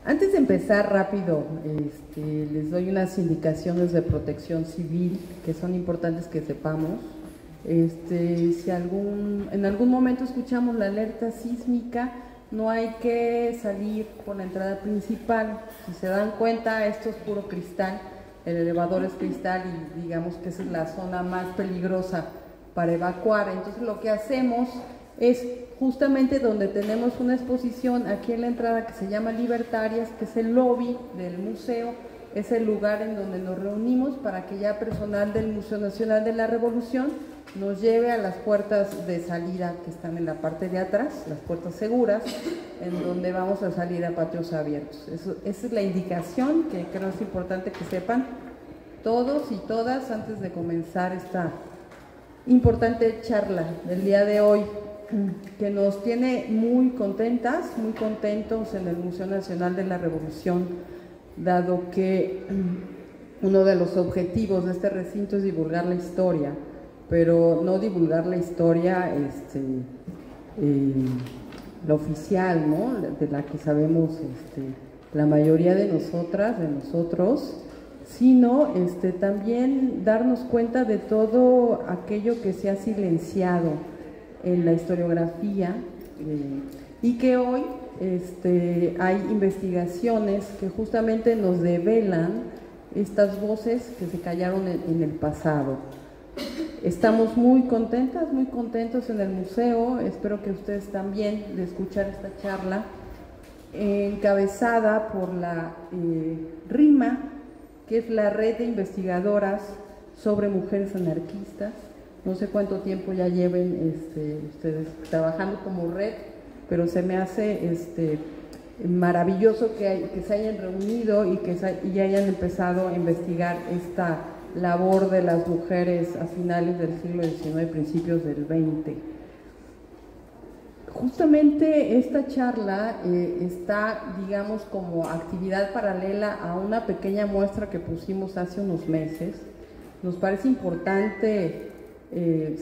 Antes de empezar rápido, les doy unas indicaciones de protección civil que son importantes que sepamos. Si en algún momento escuchamos la alerta sísmica, no hay que salir por la entrada principal. Si se dan cuenta, esto es puro cristal, el elevador es cristal y digamos que esa es la zona más peligrosa para evacuar. Entonces lo que hacemos es justamente donde tenemos una exposición aquí en la entrada que se llama Libertarias, que es el lobby del museo, es el lugar en donde nos reunimos para que ya personal del Museo Nacional de la Revolución nos lleve a las puertas de salida que están en la parte de atrás, las puertas seguras, en donde vamos a salir a patios abiertos. Esa es la indicación que creo es importante que sepan todos y todas antes de comenzar esta importante charla del día de hoy, que nos tiene muy contentas, muy contentos en el Museo Nacional de la Revolución, dado que uno de los objetivos de este recinto es divulgar la historia, pero no divulgar la historia la oficial, ¿no? De la que sabemos la mayoría de nosotras, de nosotros, sino también darnos cuenta de todo aquello que se ha silenciado en la historiografía y que hoy hay investigaciones que justamente nos develan estas voces que se callaron en el pasado. Estamos muy contentos en el museo, espero que ustedes también de escuchar esta charla encabezada por la RIMA, que es la Red de Investigadoras sobre Mujeres Anarquistas. No sé cuánto tiempo ya lleven ustedes trabajando como red, pero se me hace maravilloso que se hayan reunido y que ya hayan empezado a investigar esta labor de las mujeres a finales del siglo XIX, principios del XX. Justamente esta charla está, digamos, como actividad paralela a una pequeña muestra que pusimos hace unos meses. Nos parece importante,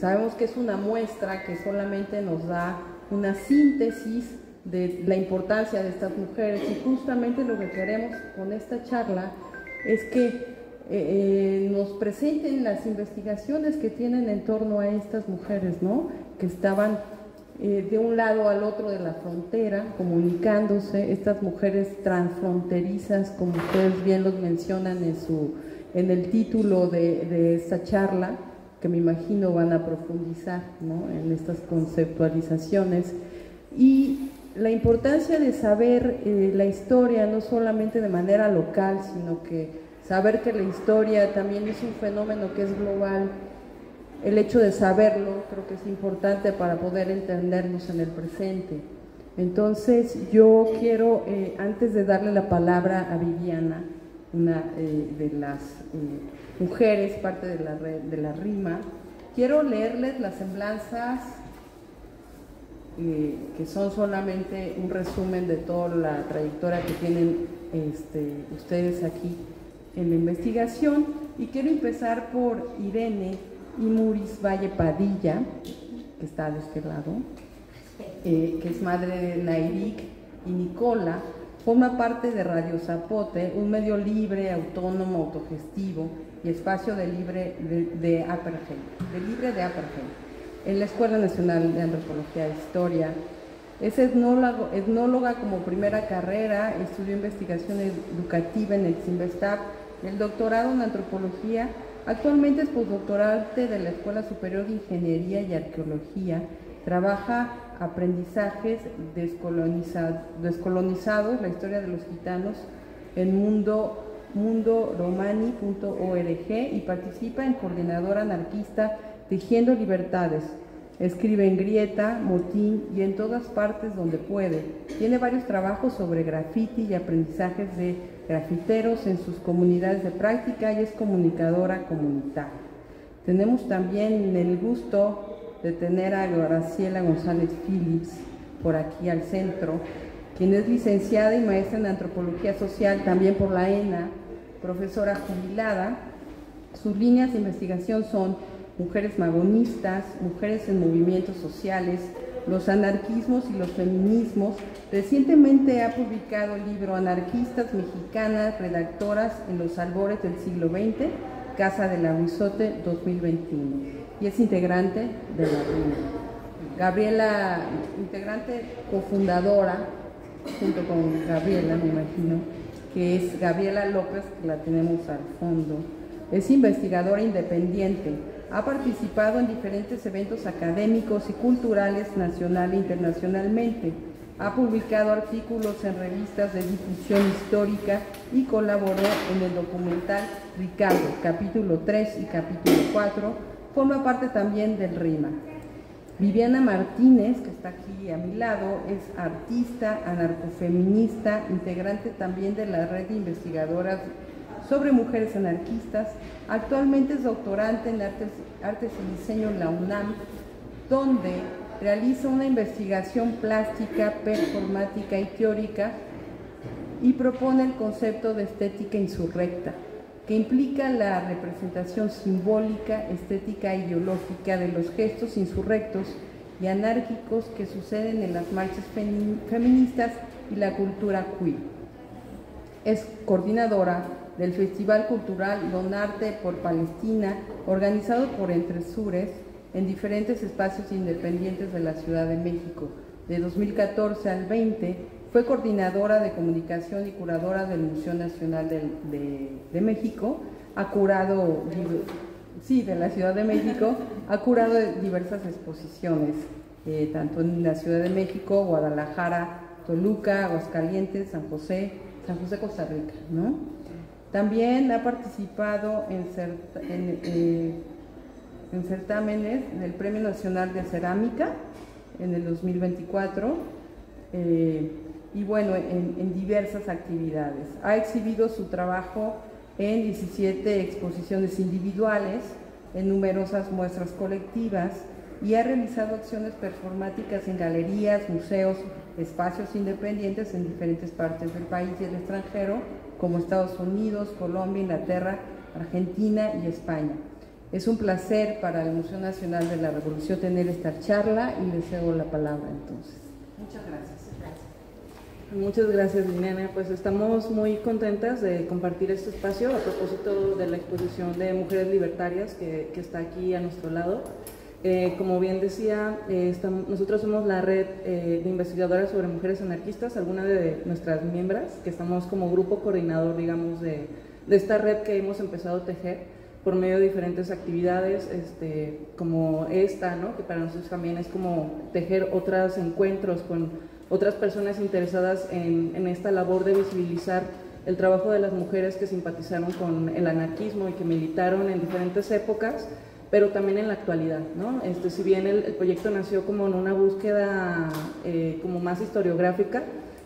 sabemos que es una muestra que solamente nos da una síntesis de la importancia de estas mujeres, y justamente lo que queremos con esta charla es que nos presenten las investigaciones que tienen en torno a estas mujeres, ¿no? Que estaban de un lado al otro de la frontera comunicándose, estas mujeres transfronterizas, como ustedes bien los mencionan en el título de esta charla, que me imagino van a profundizar, ¿no?, en estas conceptualizaciones, y la importancia de saber la historia no solamente de manera local, sino que saber que la historia también es un fenómeno que es global. El hecho de saberlo creo que es importante para poder entendernos en el presente. Entonces yo quiero, antes de darle la palabra a Viviana, una de las mujeres, parte de la red, de la RIMA, quiero leerles las semblanzas que son solamente un resumen de toda la trayectoria que tienen ustedes aquí en la investigación, y quiero empezar por Irene Imuris Valle Padilla, que está de este lado, que es madre de Nairik y Nicola. Forma parte de Radio Zapote, un medio libre, autónomo, autogestivo y espacio de libre de Appergen, en la Escuela Nacional de Antropología e Historia. Es etnóloga como primera carrera, estudió investigación educativa en el CIMBESTAP, el doctorado en antropología. Actualmente es postdoctorante de la Escuela Superior de Ingeniería y Arqueología. Trabaja aprendizajes descolonizados, la historia de los gitanos en mundoromani.org, y participa en Coordinadora Anarquista Tejiendo Libertades. Escribe en Grieta, Motín y en todas partes donde puede. Tiene varios trabajos sobre grafiti y aprendizajes de grafiteros en sus comunidades de práctica, y es comunicadora comunitaria. Tenemos también el gusto de tener a Graciela González Phillips por aquí al centro, quien es licenciada y maestra en Antropología Social también por la ENA, profesora jubilada. Sus líneas de investigación son mujeres magonistas, mujeres en movimientos sociales, los anarquismos y los feminismos. Recientemente ha publicado el libro Anarquistas Mexicanas, redactoras en los albores del siglo XX, Casa del Aguizote 2021, y es integrante de la RIMA. Gabriela, integrante cofundadora, junto con Gabriela, me imagino, que es Gabriela López, que la tenemos al fondo. Es investigadora independiente, ha participado en diferentes eventos académicos y culturales nacional e internacionalmente, ha publicado artículos en revistas de difusión histórica y colaboró en el documental Ricardo, capítulo 3 y capítulo 4, forma parte también del RIMA. Viviana Martínez, que está aquí a mi lado, es artista, anarcofeminista, integrante también de la red de investigadoras sobre mujeres anarquistas. Actualmente es doctorante en artes y diseño en la UNAM, donde realiza una investigación plástica, performática y teórica y propone el concepto de estética insurrecta, que implica la representación simbólica, estética e ideológica de los gestos insurrectos y anárquicos que suceden en las marchas feministas y la cultura queer. Es coordinadora del Festival Cultural Donarte por Palestina, organizado por Entresures en diferentes espacios independientes de la Ciudad de México. De 2014 al 20 fue coordinadora de comunicación y curadora del Museo Nacional de México, ha curado, de la Ciudad de México, ha curado diversas exposiciones, tanto en la Ciudad de México, Guadalajara, Toluca, Aguascalientes, San José, Costa Rica, ¿no? También ha participado en certámenes del Premio Nacional de Cerámica en el 2024 y bueno, en diversas actividades. Ha exhibido su trabajo en 17 exposiciones individuales, en numerosas muestras colectivas y ha realizado acciones performáticas en galerías, museos, espacios independientes en diferentes partes del país y el extranjero, como Estados Unidos, Colombia, Inglaterra, Argentina y España. Es un placer para el Museo Nacional de la Revolución tener esta charla y le cedo la palabra entonces. Muchas gracias. Muchas gracias, Liliana. Pues estamos muy contentas de compartir este espacio a propósito de la exposición de Mujeres Libertarias que está aquí a nuestro lado. Como bien decía, nosotros somos la red de investigadoras sobre mujeres anarquistas, algunas de nuestras miembros, que estamos como grupo coordinador, digamos, de esta red que hemos empezado a tejer por medio de diferentes actividades, como esta, ¿no? Que para nosotros también es como tejer otros encuentros con otras personas interesadas en esta labor de visibilizar el trabajo de las mujeres que simpatizaron con el anarquismo y que militaron en diferentes épocas, pero también en la actualidad, ¿no? Si bien el proyecto nació como en una búsqueda como más historiográfica,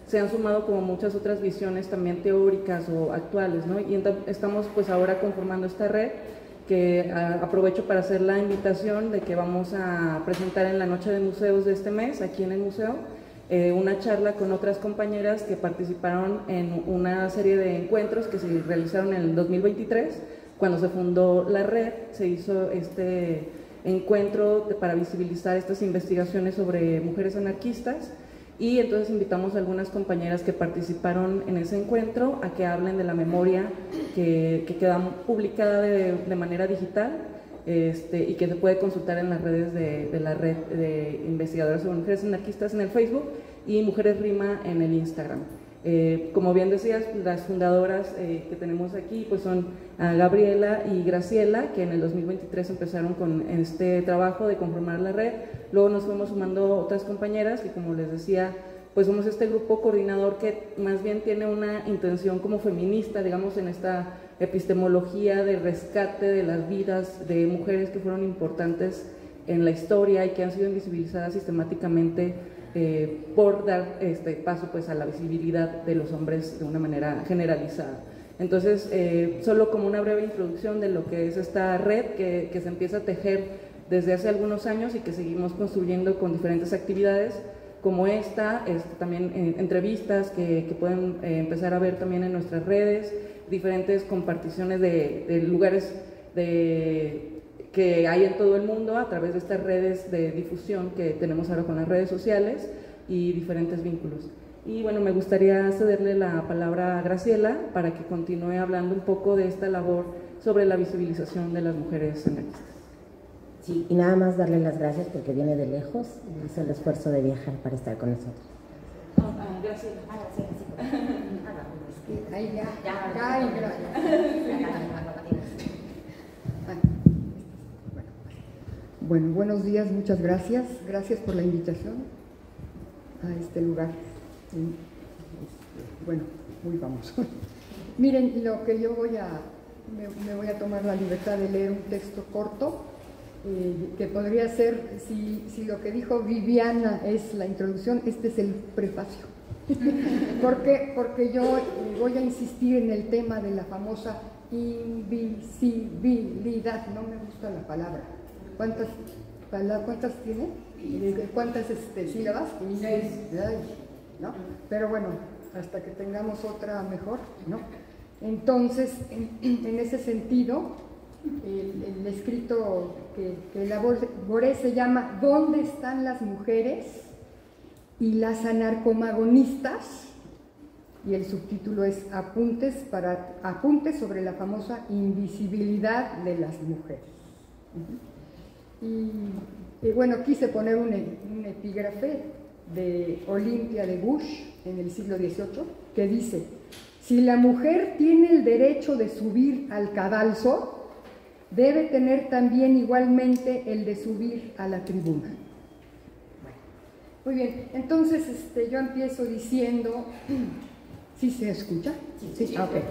se han sumado como muchas otras visiones también teóricas o actuales, ¿no? Y estamos pues ahora conformando esta red que aprovecho para hacer la invitación de que vamos a presentar en la Noche de Museos de este mes, aquí en el museo, una charla con otras compañeras que participaron en una serie de encuentros que se realizaron en el 2023. Cuando se fundó la red, se hizo este encuentro para visibilizar estas investigaciones sobre mujeres anarquistas y entonces invitamos a algunas compañeras que participaron en ese encuentro a que hablen de la memoria que queda publicada de manera digital y que se puede consultar en las redes de la red de investigadoras sobre mujeres anarquistas en el Facebook y Mujeres Rima en el Instagram. Como bien decías, las fundadoras que tenemos aquí pues son Gabriela y Graciela, que en el 2023 empezaron con este trabajo de conformar la red. Luego nos fuimos sumando otras compañeras que, como les decía, pues somos este grupo coordinador que más bien tiene una intención como feminista, digamos, en esta epistemología de rescate de las vidas de mujeres que fueron importantes en la historia y que han sido invisibilizadas sistemáticamente por dar paso pues a la visibilidad de los hombres de una manera generalizada. Entonces, solo como una breve introducción de lo que es esta red que se empieza a tejer desde hace algunos años y que seguimos construyendo con diferentes actividades como esta, también entrevistas que pueden empezar a ver también en nuestras redes, diferentes comparticiones de lugares que hay en todo el mundo a través de estas redes de difusión que tenemos ahora con las redes sociales y diferentes vínculos. Y bueno, me gustaría cederle la palabra a Graciela para que continúe hablando un poco de esta labor sobre la visibilización de las mujeres anarquistas. Sí, y nada más darle las gracias porque viene de lejos y hizo el esfuerzo de viajar para estar con nosotros. Gracias. Ahí ya, gracias. Bueno, buenos días, muchas gracias. Gracias por la invitación a este lugar. Bueno, muy vamos. Miren, lo que yo me voy a tomar la libertad de leer un texto corto, que podría ser, si lo que dijo Viviana es la introducción, este es el prefacio. Porque yo voy a insistir en el tema de la famosa invisibilidad. No me gusta la palabra. ¿Cuántas tiene? ¿Cuántas sílabas? ¿No? Pero bueno, hasta que tengamos otra mejor, ¿no? Entonces, en ese sentido, el escrito que elaboré se llama ¿Dónde están las mujeres y las anarcomagonistas? Y el subtítulo es Apuntes sobre la famosa invisibilidad de las mujeres. Y bueno, quise poner un epígrafe de Olimpia de Bush en el siglo XVIII que dice: si la mujer tiene el derecho de subir al cadalso, debe tener también igualmente el de subir a la tribuna. Muy bien, entonces yo empiezo diciendo, ¿sí se escucha? Sí. Okay.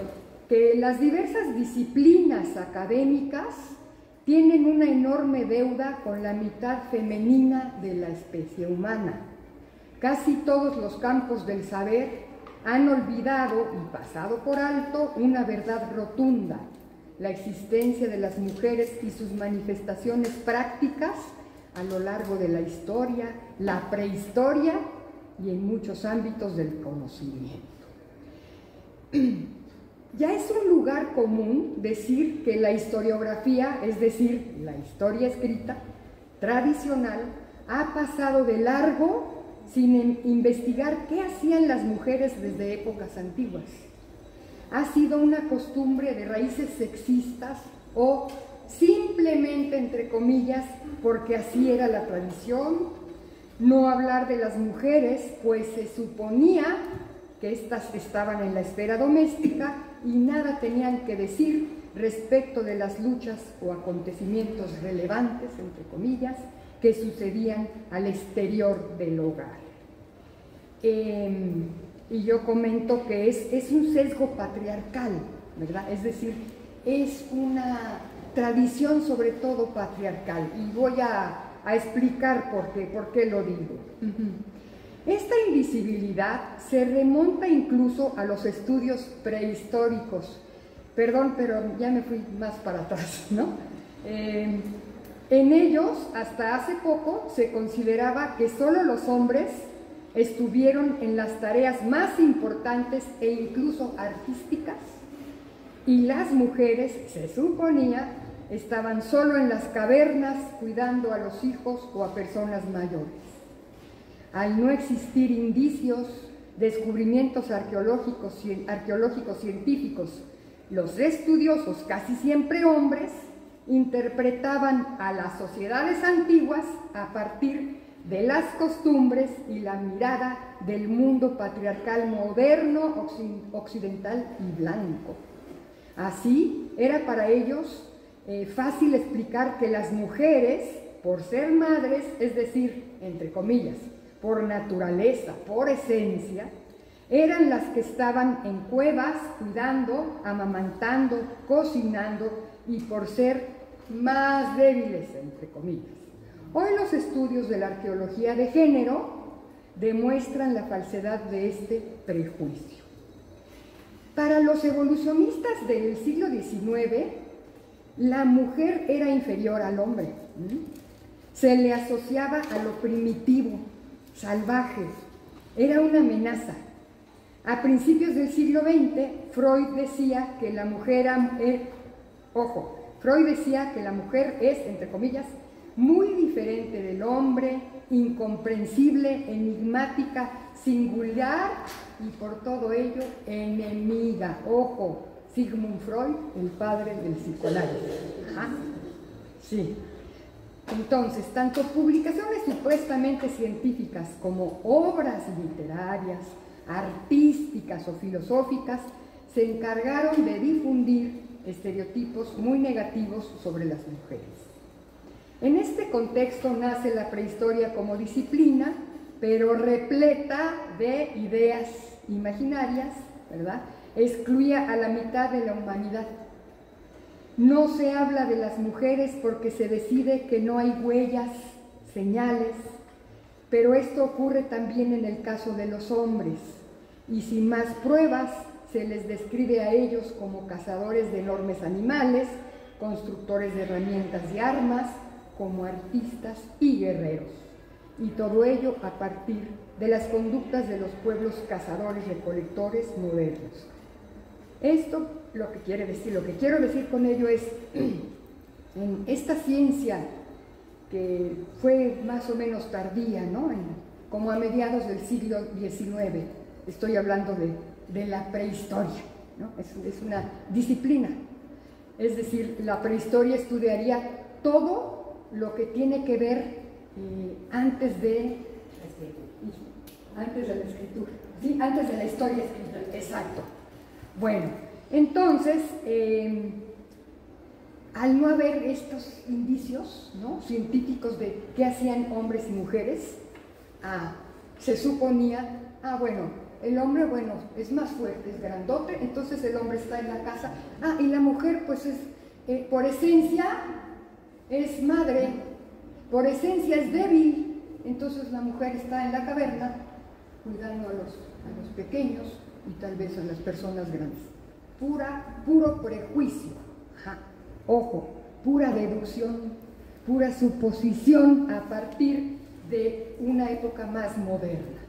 Que las diversas disciplinas académicas tienen una enorme deuda con la mitad femenina de la especie humana. Casi todos los campos del saber han olvidado y pasado por alto una verdad rotunda: la existencia de las mujeres y sus manifestaciones prácticas a lo largo de la historia, la prehistoria y en muchos ámbitos del conocimiento. Ya es un lugar común decir que la historiografía, es decir, la historia escrita, tradicional, ha pasado de largo sin investigar qué hacían las mujeres desde épocas antiguas. Ha sido una costumbre de raíces sexistas o simplemente, entre comillas, porque así era la tradición, no hablar de las mujeres, pues se suponía que éstas estaban en la esfera doméstica y nada tenían que decir respecto de las luchas o acontecimientos relevantes, entre comillas, que sucedían al exterior del hogar. Y yo comento que es un sesgo patriarcal, ¿verdad? Es decir, es una tradición sobre todo patriarcal, y voy a explicar por qué lo digo. Esta invisibilidad se remonta incluso a los estudios prehistóricos. Perdón, pero ya me fui más para atrás, ¿no? En ellos, hasta hace poco, se consideraba que solo los hombres estuvieron en las tareas más importantes e incluso artísticas, y las mujeres, se suponía, estaban solo en las cavernas cuidando a los hijos o a personas mayores. Al no existir indicios, descubrimientos arqueológicos científicos, los estudiosos, casi siempre hombres, interpretaban a las sociedades antiguas a partir de las costumbres y la mirada del mundo patriarcal moderno, occidental y blanco. Así, era para ellos fácil explicar que las mujeres, por ser madres, es decir, entre comillas, por naturaleza, por esencia, eran las que estaban en cuevas cuidando, amamantando, cocinando, y por ser más débiles, entre comillas. Hoy los estudios de la arqueología de género demuestran la falsedad de este prejuicio. Para los evolucionistas del siglo XIX, la mujer era inferior al hombre. Se le asociaba a lo primitivo, salvaje, era una amenaza. A principios del siglo XX, Freud decía que la mujer, Freud decía que la mujer es, entre comillas, muy diferente del hombre, incomprensible, enigmática, singular y por todo ello enemiga. Ojo, Sigmund Freud, el padre del psicoanálisis. Ajá. Sí. Entonces, tanto publicaciones supuestamente científicas como obras literarias, artísticas o filosóficas se encargaron de difundir estereotipos muy negativos sobre las mujeres. En este contexto nace la prehistoria como disciplina, pero repleta de ideas imaginarias, ¿verdad? Excluía a la mitad de la humanidad. No se habla de las mujeres porque se decide que no hay huellas, señales, pero esto ocurre también en el caso de los hombres, y sin más pruebas se les describe a ellos como cazadores de enormes animales, constructores de herramientas y armas, como artistas y guerreros, y todo ello a partir de las conductas de los pueblos cazadores-recolectores modernos. Esto lo que quiero decir con ello es, en esta ciencia que fue más o menos tardía, ¿no? Como a mediados del siglo XIX, estoy hablando de la prehistoria, ¿no? Es una disciplina, es decir, la prehistoria estudiaría todo lo que tiene que ver antes de la escritura, ¿sí? Antes de la historia escrita, exacto. Bueno, entonces, al no haber estos indicios, ¿no?, científicos de qué hacían hombres y mujeres, se suponía, bueno, el hombre, bueno, es más fuerte, es grandote, entonces el hombre está en la casa, y la mujer, pues es, por esencia, es madre, por esencia es débil, entonces la mujer está en la caverna cuidando a los pequeños y tal vez a las personas grandes. Puro prejuicio, ojo, pura deducción, pura suposición a partir de una época más moderna.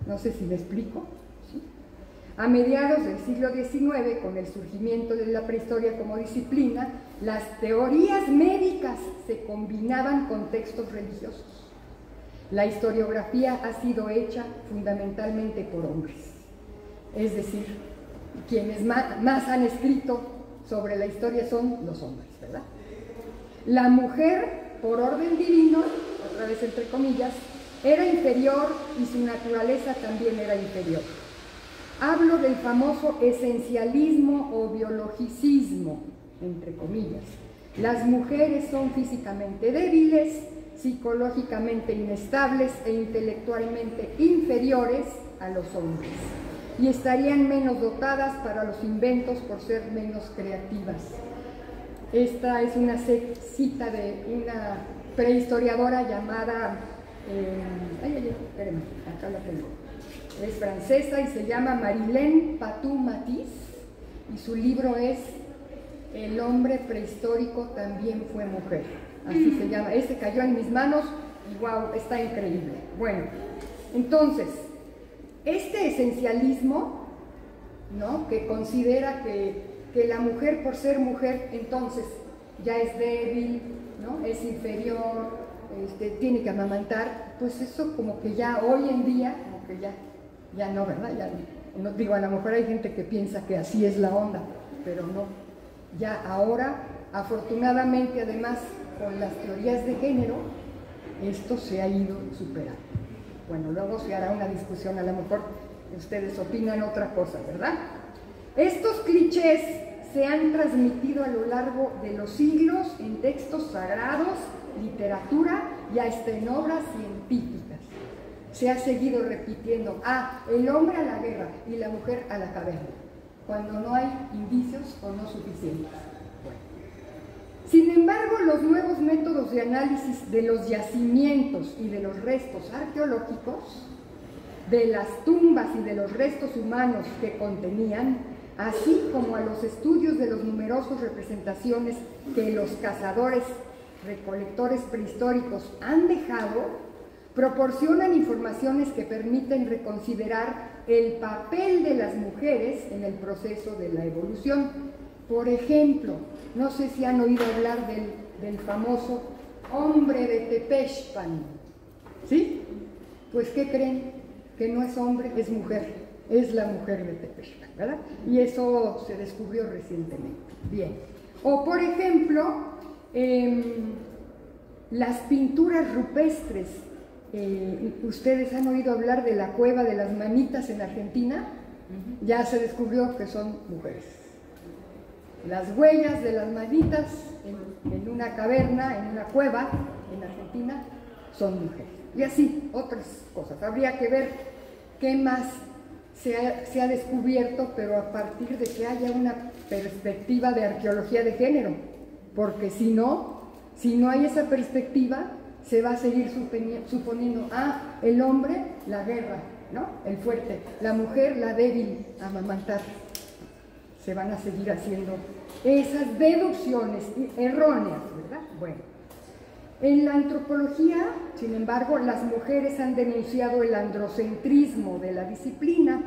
No sé si me explico. ¿Sí? A mediados del siglo XIX, con el surgimiento de la prehistoria como disciplina, las teorías médicas se combinaban con textos religiosos. La historiografía ha sido hecha fundamentalmente por hombres, es decir, quienes más han escrito sobre la historia son los hombres, ¿verdad? La mujer, por orden divino, otra vez entre comillas, era inferior y su naturaleza también era inferior. Hablo del famoso esencialismo o biologicismo, entre comillas. Las mujeres son físicamente débiles, psicológicamente inestables e intelectualmente inferiores a los hombres, y estarían menos dotadas para los inventos por ser menos creativas. Esta es una cita de una prehistoriadora llamada, espérenme, acá la tengo, es francesa y se llama Marilène Patou-Mathis, y su libro es El hombre prehistórico también fue mujer, así se llama. Este cayó en mis manos y wow, está increíble. Bueno, entonces, este esencialismo, ¿no?, que considera que la mujer, por ser mujer, entonces ya es débil, ¿no?, es inferior, tiene que amamantar, pues eso como que ya hoy en día, como que ya no, ¿verdad? Ya no, digo, a lo mejor hay gente que piensa que así es la onda, pero no. Ya ahora, afortunadamente, además, con las teorías de género, esto se ha ido superando. Bueno, luego se hará una discusión, a lo mejor ustedes opinan otra cosa, ¿verdad? Estos clichés se han transmitido a lo largo de los siglos en textos sagrados, literatura y hasta en obras científicas. Se ha seguido repitiendo, el hombre a la guerra y la mujer a la caverna, cuando no hay indicios o no suficientes. Bueno. Sin embargo, los nuevos métodos de análisis de los yacimientos y de los restos arqueológicos, de las tumbas y de los restos humanos que contenían, así como a los estudios de las numerosas representaciones que los cazadores recolectores prehistóricos han dejado, proporcionan informaciones que permiten reconsiderar el papel de las mujeres en el proceso de la evolución Por ejemplo, no sé si han oído hablar del famoso hombre de Tepexpan, ¿sí? Pues, ¿qué creen? Que no es hombre, es mujer, es la mujer de Tepexpan, ¿verdad? Y eso se descubrió recientemente. Bien. O, por ejemplo, las pinturas rupestres. ¿Ustedes han oído hablar de la cueva de las manitas en Argentina? Ya se descubrió que son mujeres. Las huellas de las manitas en una caverna, en una cueva en Argentina, son mujeres. Y así, otras cosas. Habría que ver qué más se ha descubierto, pero a partir de que haya una perspectiva de arqueología de género. Porque si no hay esa perspectiva, se va a seguir suponiendo, el hombre, la guerra, ¿no? El fuerte, la mujer, la débil, amamantar. Se van a seguir haciendo esas deducciones erróneas, ¿verdad? Bueno, en la antropología, sin embargo, las mujeres han denunciado el androcentrismo de la disciplina.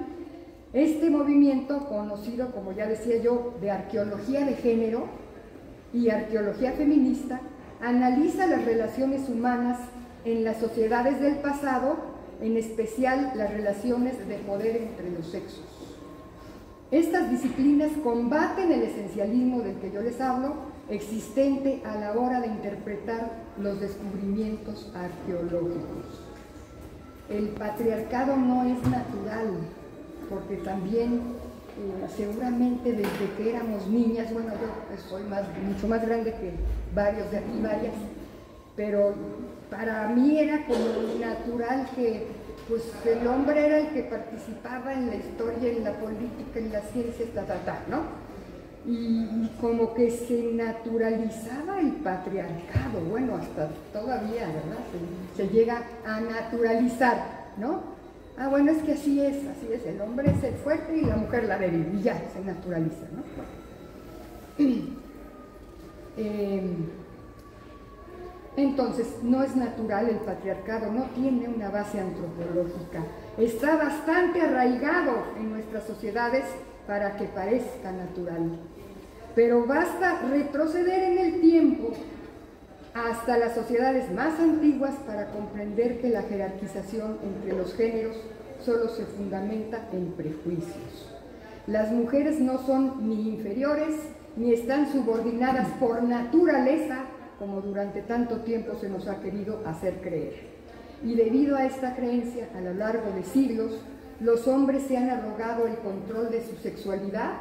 Este movimiento, conocido, como ya decía yo, de arqueología de género y arqueología feminista, analiza las relaciones humanas en las sociedades del pasado, en especial las relaciones de poder entre los sexos. Estas disciplinas combaten el esencialismo del que yo les hablo, existente a la hora de interpretar los descubrimientos arqueológicos. El patriarcado no es natural, porque también seguramente desde que éramos niñas, bueno, yo soy mucho más grande que varios de aquí, varias, pero para mí era como natural que pues el hombre era el que participaba en la historia, en la política, en las ciencias, ¿no? Y como que se naturalizaba el patriarcado, bueno, hasta todavía, ¿verdad? Se llega a naturalizar, ¿no? Bueno, es que así es, el hombre es el fuerte y la mujer la débil, y ya, se naturaliza, ¿no? Entonces, no es natural el patriarcado, no tiene una base antropológica, está bastante arraigado en nuestras sociedades para que parezca natural. Pero basta retroceder en el tiempo hasta las sociedades más antiguas para comprender que la jerarquización entre los géneros solo se fundamenta en prejuicios. Las mujeres no son ni inferiores ni están subordinadas por naturaleza, como durante tanto tiempo se nos ha querido hacer creer. Y debido a esta creencia, a lo largo de siglos, los hombres se han arrogado el control de su sexualidad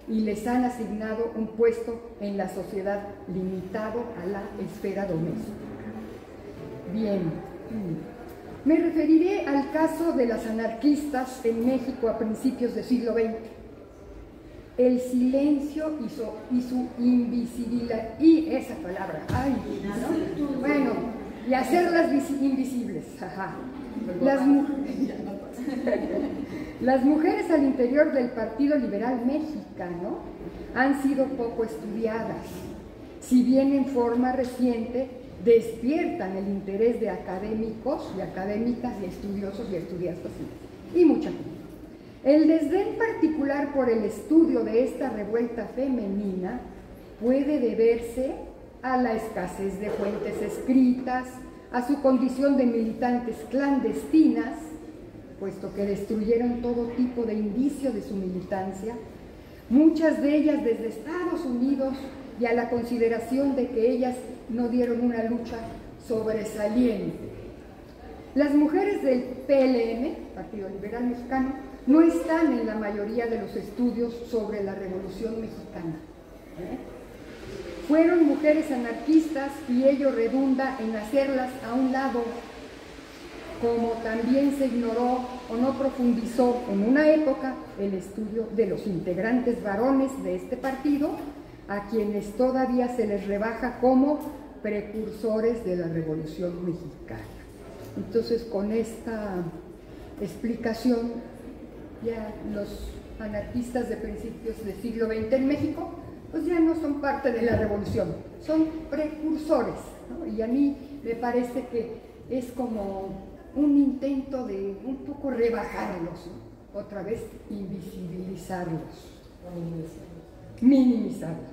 y les han asignado un puesto en la sociedad limitado a la esfera doméstica. Bien, me referiré al caso de las anarquistas en México a principios del siglo XX. El silencio y su invisibilidad, y esa palabra, ¿no? Bueno, y hacerlas invisibles, ajá. Las mujeres al interior del Partido Liberal Mexicano han sido poco estudiadas, si bien en forma reciente despiertan el interés de académicos y académicas y estudiosos y estudiastas y mucha gente. El desdén particular por el estudio de esta revuelta femenina puede deberse a la escasez de fuentes escritas, a su condición de militantes clandestinas, puesto que destruyeron todo tipo de indicio de su militancia, muchas de ellas desde Estados Unidos, y a la consideración de que ellas no dieron una lucha sobresaliente. Las mujeres del PLM, Partido Liberal Mexicano, no están en la mayoría de los estudios sobre la Revolución Mexicana. Fueron mujeres anarquistas y ello redunda en hacerlas a un lado, como también se ignoró o no profundizó en una época el estudio de los integrantes varones de este partido, a quienes todavía se les rebaja como precursores de la Revolución Mexicana. Entonces, con esta explicación, ya los anarquistas de principios del siglo XX en México, pues ya no son parte de la revolución, son precursores, ¿no? Y a mí me parece que es como un intento de un poco rebajarlos, ¿no? Otra vez invisibilizarlos. minimizarlos.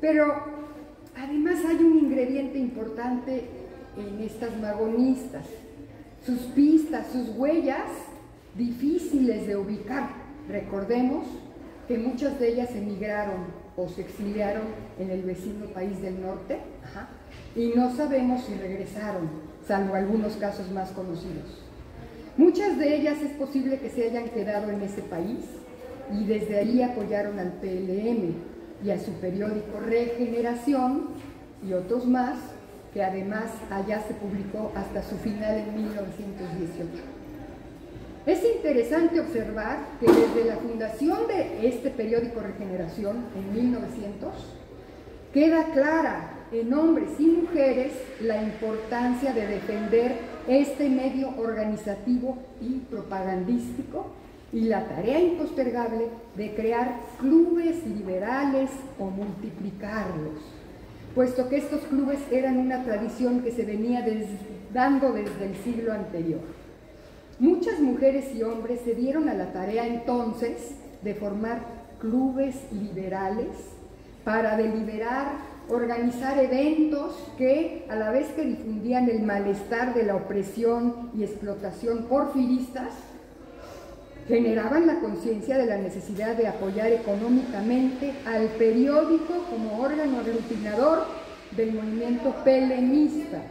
Pero además hay un ingrediente importante en estas magonistas: sus pistas, sus huellas difíciles de ubicar. Recordemos que muchas de ellas emigraron o se exiliaron en el vecino país del norte, y no sabemos si regresaron, salvo algunos casos más conocidos. Muchas de ellas es posible que se hayan quedado en ese país y desde ahí apoyaron al PLM y a su periódico Regeneración y otros más, que además allá se publicó hasta su final en 1918. Es interesante observar que desde la fundación de este periódico Regeneración en 1900 queda clara en hombres y mujeres la importancia de defender este medio organizativo y propagandístico y la tarea impostergable de crear clubes liberales o multiplicarlos, puesto que estos clubes eran una tradición que se venía dando desde el siglo anterior. Muchas mujeres y hombres se dieron a la tarea entonces de formar clubes liberales para deliberar, organizar eventos que, a la vez que difundían el malestar de la opresión y explotación porfiristas, generaban la conciencia de la necesidad de apoyar económicamente al periódico como órgano aglutinador del movimiento pelemista.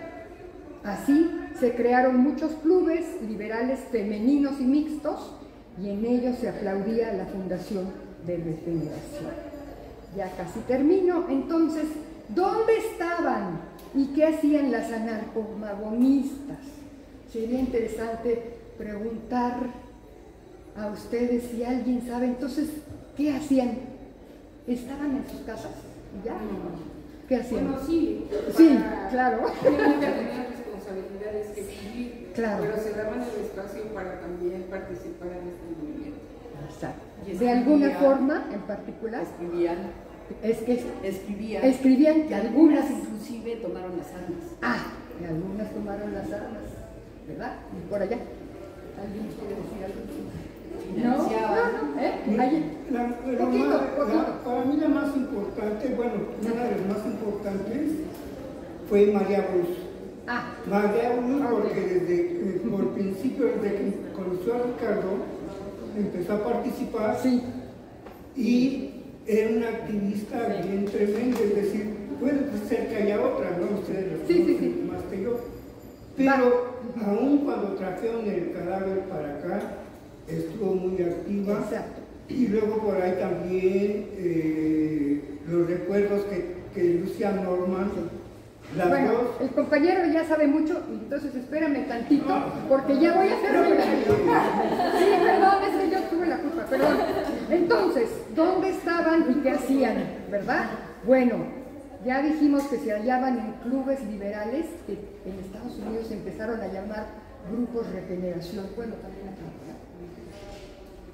Así se crearon muchos clubes liberales femeninos y mixtos, y en ellos se aplaudía la fundación de Regeneración. Ya casi termino. Entonces, ¿dónde estaban y qué hacían las anarcomagonistas? Sería interesante preguntar a ustedes si alguien sabe. Entonces, ¿qué hacían? ¿Estaban en sus casas? ¿Ya? ¿Qué hacían? Bueno, sí. Sí, claro. Tenían responsabilidades que cumplir, Claro. pero se daban el espacio para también participar en este movimiento. Exacto. Y ¿De alguna escribían, forma en particular? Escribían, y algunas inclusive tomaron las armas. Y algunas tomaron las armas, ¿verdad? Y por allá, ¿alguien quiere decir algo? Poquito. Para mí la más importante, bueno, una de las más importantes fue María Bruce. María Bruce, porque desde por principio, desde que conoció a Ricardo, empezó a participar. Sí. Y era una activista bien tremenda, es decir, puede ser que haya otra, ¿no? Ustedes lo conocen más que yo. Pero aún cuando trajeron el cadáver para acá, estuvo muy activa. Exacto. Y luego por ahí también los recuerdos que Lucia Norman, bueno, el compañero ya sabe mucho, entonces espérame tantito, porque ya voy a terminar. Sí, perdón, es que yo tuve la culpa, perdón. Entonces, ¿dónde estaban y qué hacían, verdad? Bueno, ya dijimos que se hallaban en clubes liberales que en Estados Unidos se empezaron a llamar grupos Regeneración. Bueno, también acá, ¿verdad?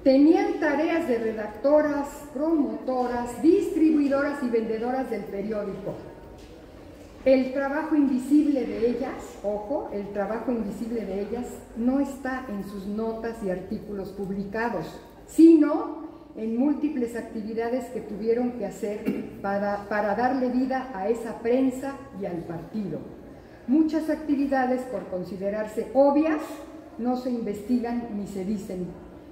Tenían tareas de redactoras, promotoras, distribuidoras y vendedoras del periódico. El trabajo invisible de ellas, ojo, el trabajo invisible de ellas no está en sus notas y artículos publicados, sino en múltiples actividades que tuvieron que hacer para darle vida a esa prensa y al partido. Muchas actividades, por considerarse obvias, no se investigan ni se dicen,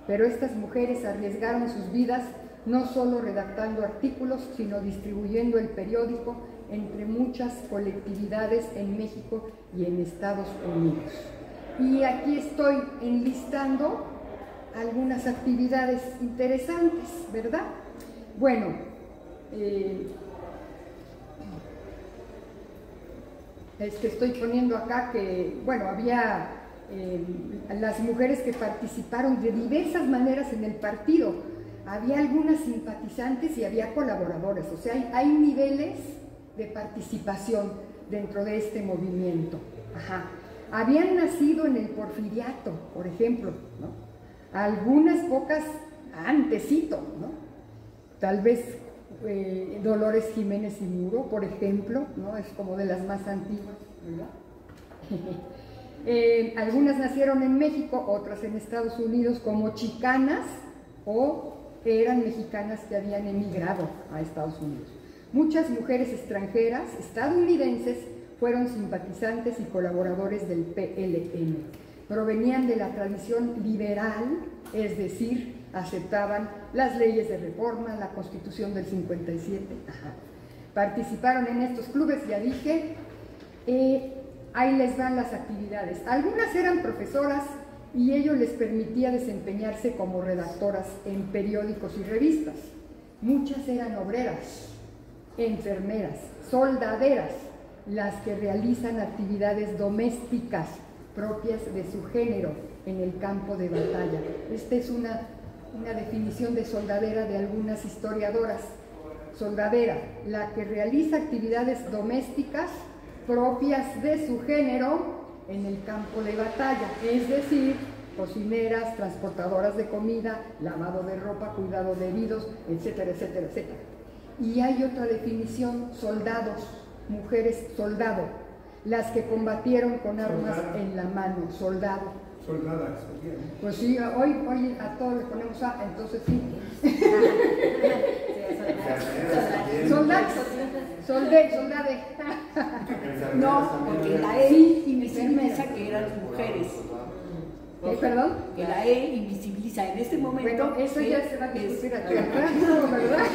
pero estas mujeres arriesgaron sus vidas no solo redactando artículos, sino distribuyendo el periódico entre muchas colectividades en México y en Estados Unidos. Y aquí estoy enlistando algunas actividades interesantes, ¿verdad? Bueno, es que estoy poniendo acá que, bueno, había las mujeres que participaron de diversas maneras en el partido. Había algunas simpatizantes y había colaboradores, o sea, hay niveles de participación dentro de este movimiento. Habían nacido en el porfiriato, por ejemplo, ¿no? Algunas pocas antesito, ¿no? Tal vez Dolores Jiménez y Muro, por ejemplo, ¿no? Es como de las más antiguas, ¿verdad? Algunas nacieron en México, otras en Estados Unidos como chicanas o eran mexicanas que habían emigrado a Estados Unidos. Muchas mujeres extranjeras, estadounidenses, fueron simpatizantes y colaboradores del PLN. Provenían de la tradición liberal, es decir, aceptaban las leyes de reforma, la Constitución del 57. Participaron en estos clubes, ya dije. Ahí les van las actividades. Algunas eran profesoras y ello les permitía desempeñarse como redactoras en periódicos y revistas. Muchas eran obreras, enfermeras, soldaderas, las que realizan actividades domésticas propias de su género en el campo de batalla. Esta es una definición de soldadera de algunas historiadoras. Soldadera, la que realiza actividades domésticas propias de su género en el campo de batalla, es decir, cocineras, transportadoras de comida, lavado de ropa, cuidado de heridos, etcétera, etcétera, etcétera. Y hay otra definición: soldados, mujeres soldado, las que combatieron con armas en la mano, soldado. Soldadas. Pues sí, hoy a todos le ponemos A, entonces sí. Soldados, soldade. No, porque la E invisibiliza que eran mujeres. ¿Perdón? Que la E invisibiliza en este momento. Bueno, eso ya se va a discutir aquí atrás, ¿verdad?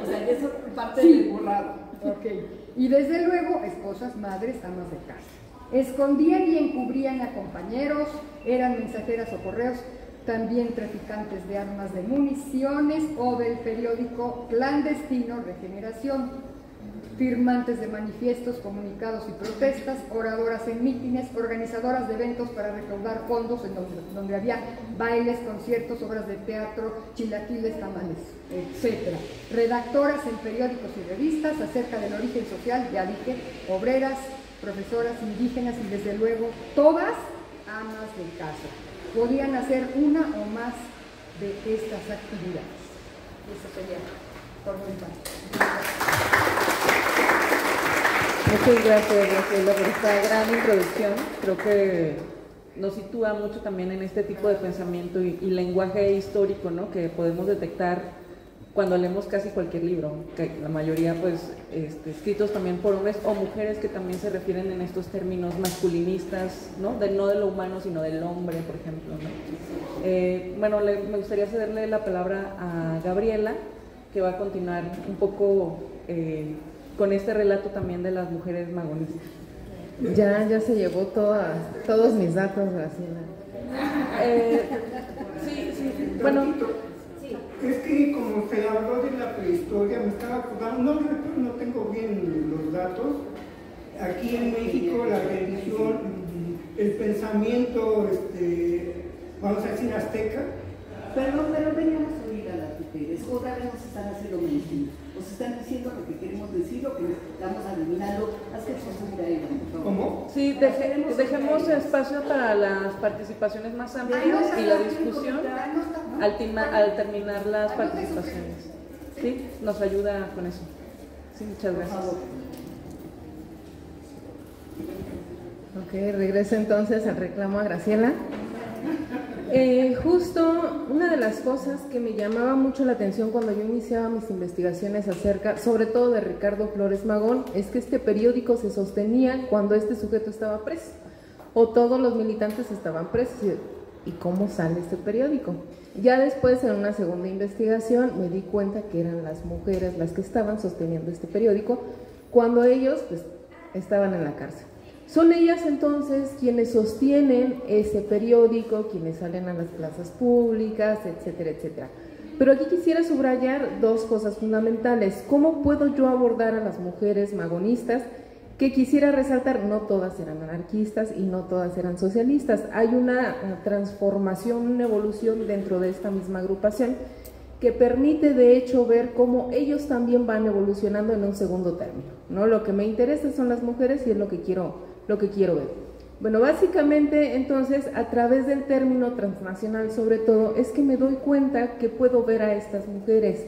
O sea, eso es parte del borrado. Ok. Y desde luego, esposas, madres, amas de casa. Escondían y encubrían a compañeros, eran mensajeras o correos, también traficantes de armas de municiones o del periódico clandestino Regeneración, firmantes de manifiestos, comunicados y protestas, oradoras en mítines, organizadoras de eventos para recaudar fondos en donde había bailes, conciertos, obras de teatro, chilaquiles, tamales, etc. Redactoras en periódicos y revistas acerca del origen social, ya dije, obreras, profesoras indígenas y desde luego todas amas de casa. Podían hacer una o más de estas actividades. Eso sería por mi parte. Muchas gracias, Graciela, por esta gran introducción. Creo que nos sitúa mucho también en este tipo de pensamiento y lenguaje histórico, ¿no?, que podemos detectar cuando leemos casi cualquier libro, que la mayoría pues escritos también por hombres o mujeres que también se refieren en estos términos masculinistas, ¿no? No de lo humano, sino del hombre, por ejemplo, ¿no? Bueno, me gustaría cederle la palabra a Gabriela, que va a continuar un poco con este relato también de las mujeres magonistas. Ya se llevó todos mis datos, Graciela. Sí, bueno. Es que como se habló de la prehistoria, me estaba acordando, no tengo bien los datos. Aquí en México la religión, el pensamiento, vamos a decir azteca. Pero veníamos a oír a las mujeres, otra vez nos están haciendo medicina. Nos están diciendo lo que queremos decir, lo que estamos adivinando. Haz que eso se mira. ¿Cómo? Sí, dejemos espacio para las participaciones más amplias y la discusión al terminar las participaciones. ¿Sí? Nos ayuda con eso. Sí, muchas gracias. Ok, regreso entonces al reclamo a Graciela. Justo una de las cosas que me llamaba mucho la atención cuando yo iniciaba mis investigaciones acerca, sobre todo de Ricardo Flores Magón, es que este periódico se sostenía cuando este sujeto estaba preso, o todos los militantes estaban presos. ¿Y cómo sale este periódico? Ya después, en una segunda investigación, me di cuenta que eran las mujeres las que estaban sosteniendo este periódico cuando ellos pues, estaban en la cárcel. Son ellas entonces quienes sostienen ese periódico, quienes salen a las plazas públicas, etcétera, etcétera. Pero aquí quisiera subrayar dos cosas fundamentales. ¿Cómo puedo yo abordar a las mujeres magonistas? Que quisiera resaltar, no todas eran anarquistas y no todas eran socialistas. Hay una transformación, una evolución dentro de esta misma agrupación que permite de hecho ver cómo ellos también van evolucionando en un segundo término, ¿no? Lo que me interesa son las mujeres y es lo que quiero ver. Bueno, básicamente entonces a través del término transnacional sobre todo es que me doy cuenta que puedo ver a estas mujeres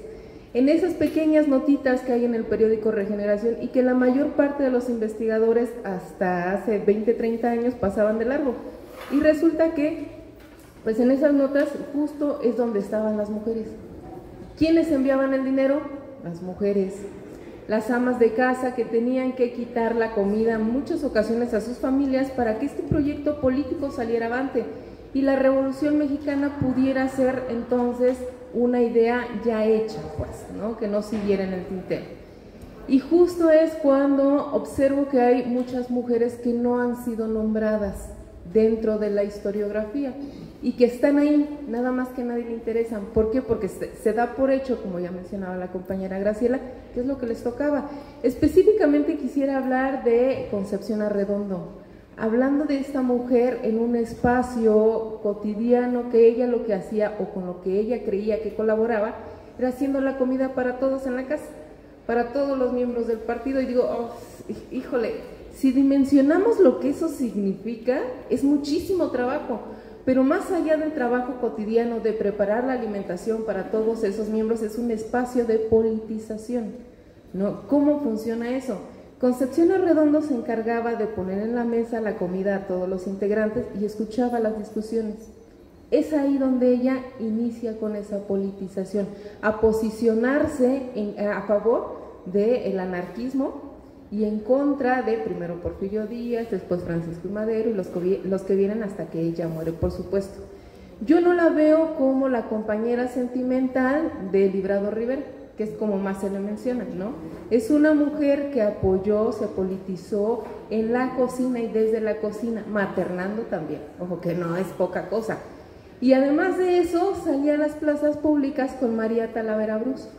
en esas pequeñas notitas que hay en el periódico Regeneración y que la mayor parte de los investigadores hasta hace 20, 30 años pasaban de largo. Y resulta que Pues en esas notas justo es donde estaban las mujeres. ¿Quiénes enviaban el dinero? Las mujeres. Las amas de casa que tenían que quitar la comida en muchas ocasiones a sus familias para que este proyecto político saliera avante y la Revolución Mexicana pudiera ser entonces una idea ya hecha, pues, ¿no? Que no siguiera en el tintero. Y justo es cuando observo que hay muchas mujeres que no han sido nombradas dentro de la historiografía y que están ahí, nada más que a nadie le interesan. ¿Por qué? Porque se da por hecho, como ya mencionaba la compañera Graciela, que es lo que les tocaba. Específicamente quisiera hablar de Concepción Arredondo, hablando de esta mujer en un espacio cotidiano que ella lo que hacía o con lo que ella creía que colaboraba era haciendo la comida para todos en la casa, para todos los miembros del partido. Y digo, oh, híjole, si dimensionamos lo que eso significa, es muchísimo trabajo. Pero más allá del trabajo cotidiano de preparar la alimentación para todos esos miembros, es un espacio de politización, ¿no? ¿Cómo funciona eso? Concepción Arredondo se encargaba de poner en la mesa la comida a todos los integrantes y escuchaba las discusiones. Es ahí donde ella inicia con esa politización, a posicionarse a favor del anarquismo y en contra de primero Porfirio Díaz, después Francisco I. Madero y los que vienen hasta que ella muere, por supuesto. Yo no la veo como la compañera sentimental de Librado Rivera, que es como más se le menciona, ¿no? Es una mujer que apoyó, se politizó en la cocina y desde la cocina, maternando también, ojo que no es poca cosa. Y además de eso, salía a las plazas públicas con María Talavera Bruso,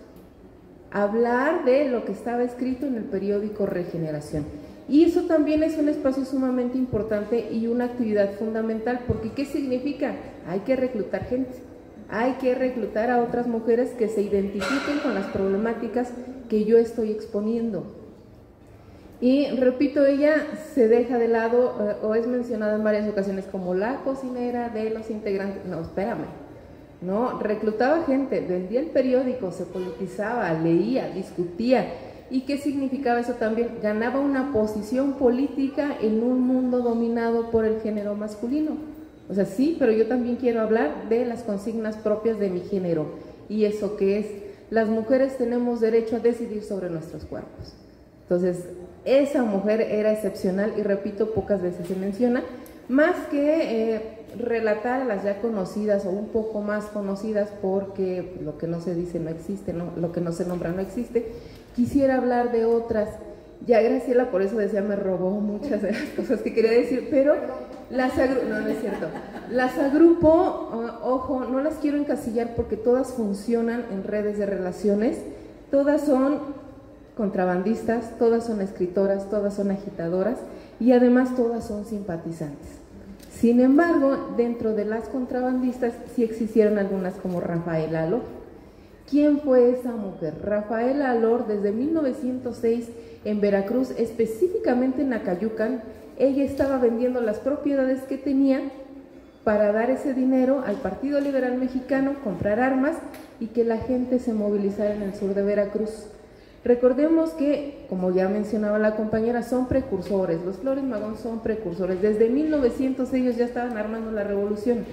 hablar de lo que estaba escrito en el periódico Regeneración. Y eso también es un espacio sumamente importante y una actividad fundamental, porque ¿qué significa? Hay que reclutar gente, hay que reclutar a otras mujeres que se identifiquen con las problemáticas que yo estoy exponiendo. Y repito, ella se deja de lado o es mencionada en varias ocasiones como la cocinera de los integrantes. No, espérame. ¿No? Reclutaba gente, vendía el periódico, se politizaba, leía, discutía. ¿Y qué significaba eso también? Ganaba una posición política en un mundo dominado por el género masculino. O sea, sí, pero yo también quiero hablar de las consignas propias de mi género. ¿Y eso qué es? Las mujeres tenemos derecho a decidir sobre nuestros cuerpos. Entonces, esa mujer era excepcional y repito, pocas veces se menciona, más que relatar a las ya conocidas o un poco más conocidas, porque lo que no se dice no existe, ¿no? Lo que no se nombra no existe. Quisiera hablar de otras. Ya Graciela por eso decía me robó muchas de las cosas que quería decir, pero las no es cierto. Las agrupo, ojo, no las quiero encasillar porque todas funcionan en redes de relaciones, todas son contrabandistas, todas son escritoras, todas son agitadoras y además todas son simpatizantes. Sin embargo, dentro de las contrabandistas sí existieron algunas como Rafaela Alor. ¿Quién fue esa mujer? Rafaela Alor, desde 1906 en Veracruz, específicamente en Acayucan, ella estaba vendiendo las propiedades que tenía para dar ese dinero al Partido Liberal Mexicano, comprar armas y que la gente se movilizara en el sur de Veracruz. Recordemos que, como ya mencionaba la compañera, son precursores, los Flores Magón son precursores. Desde 1900 ellos ya estaban armando la revolución.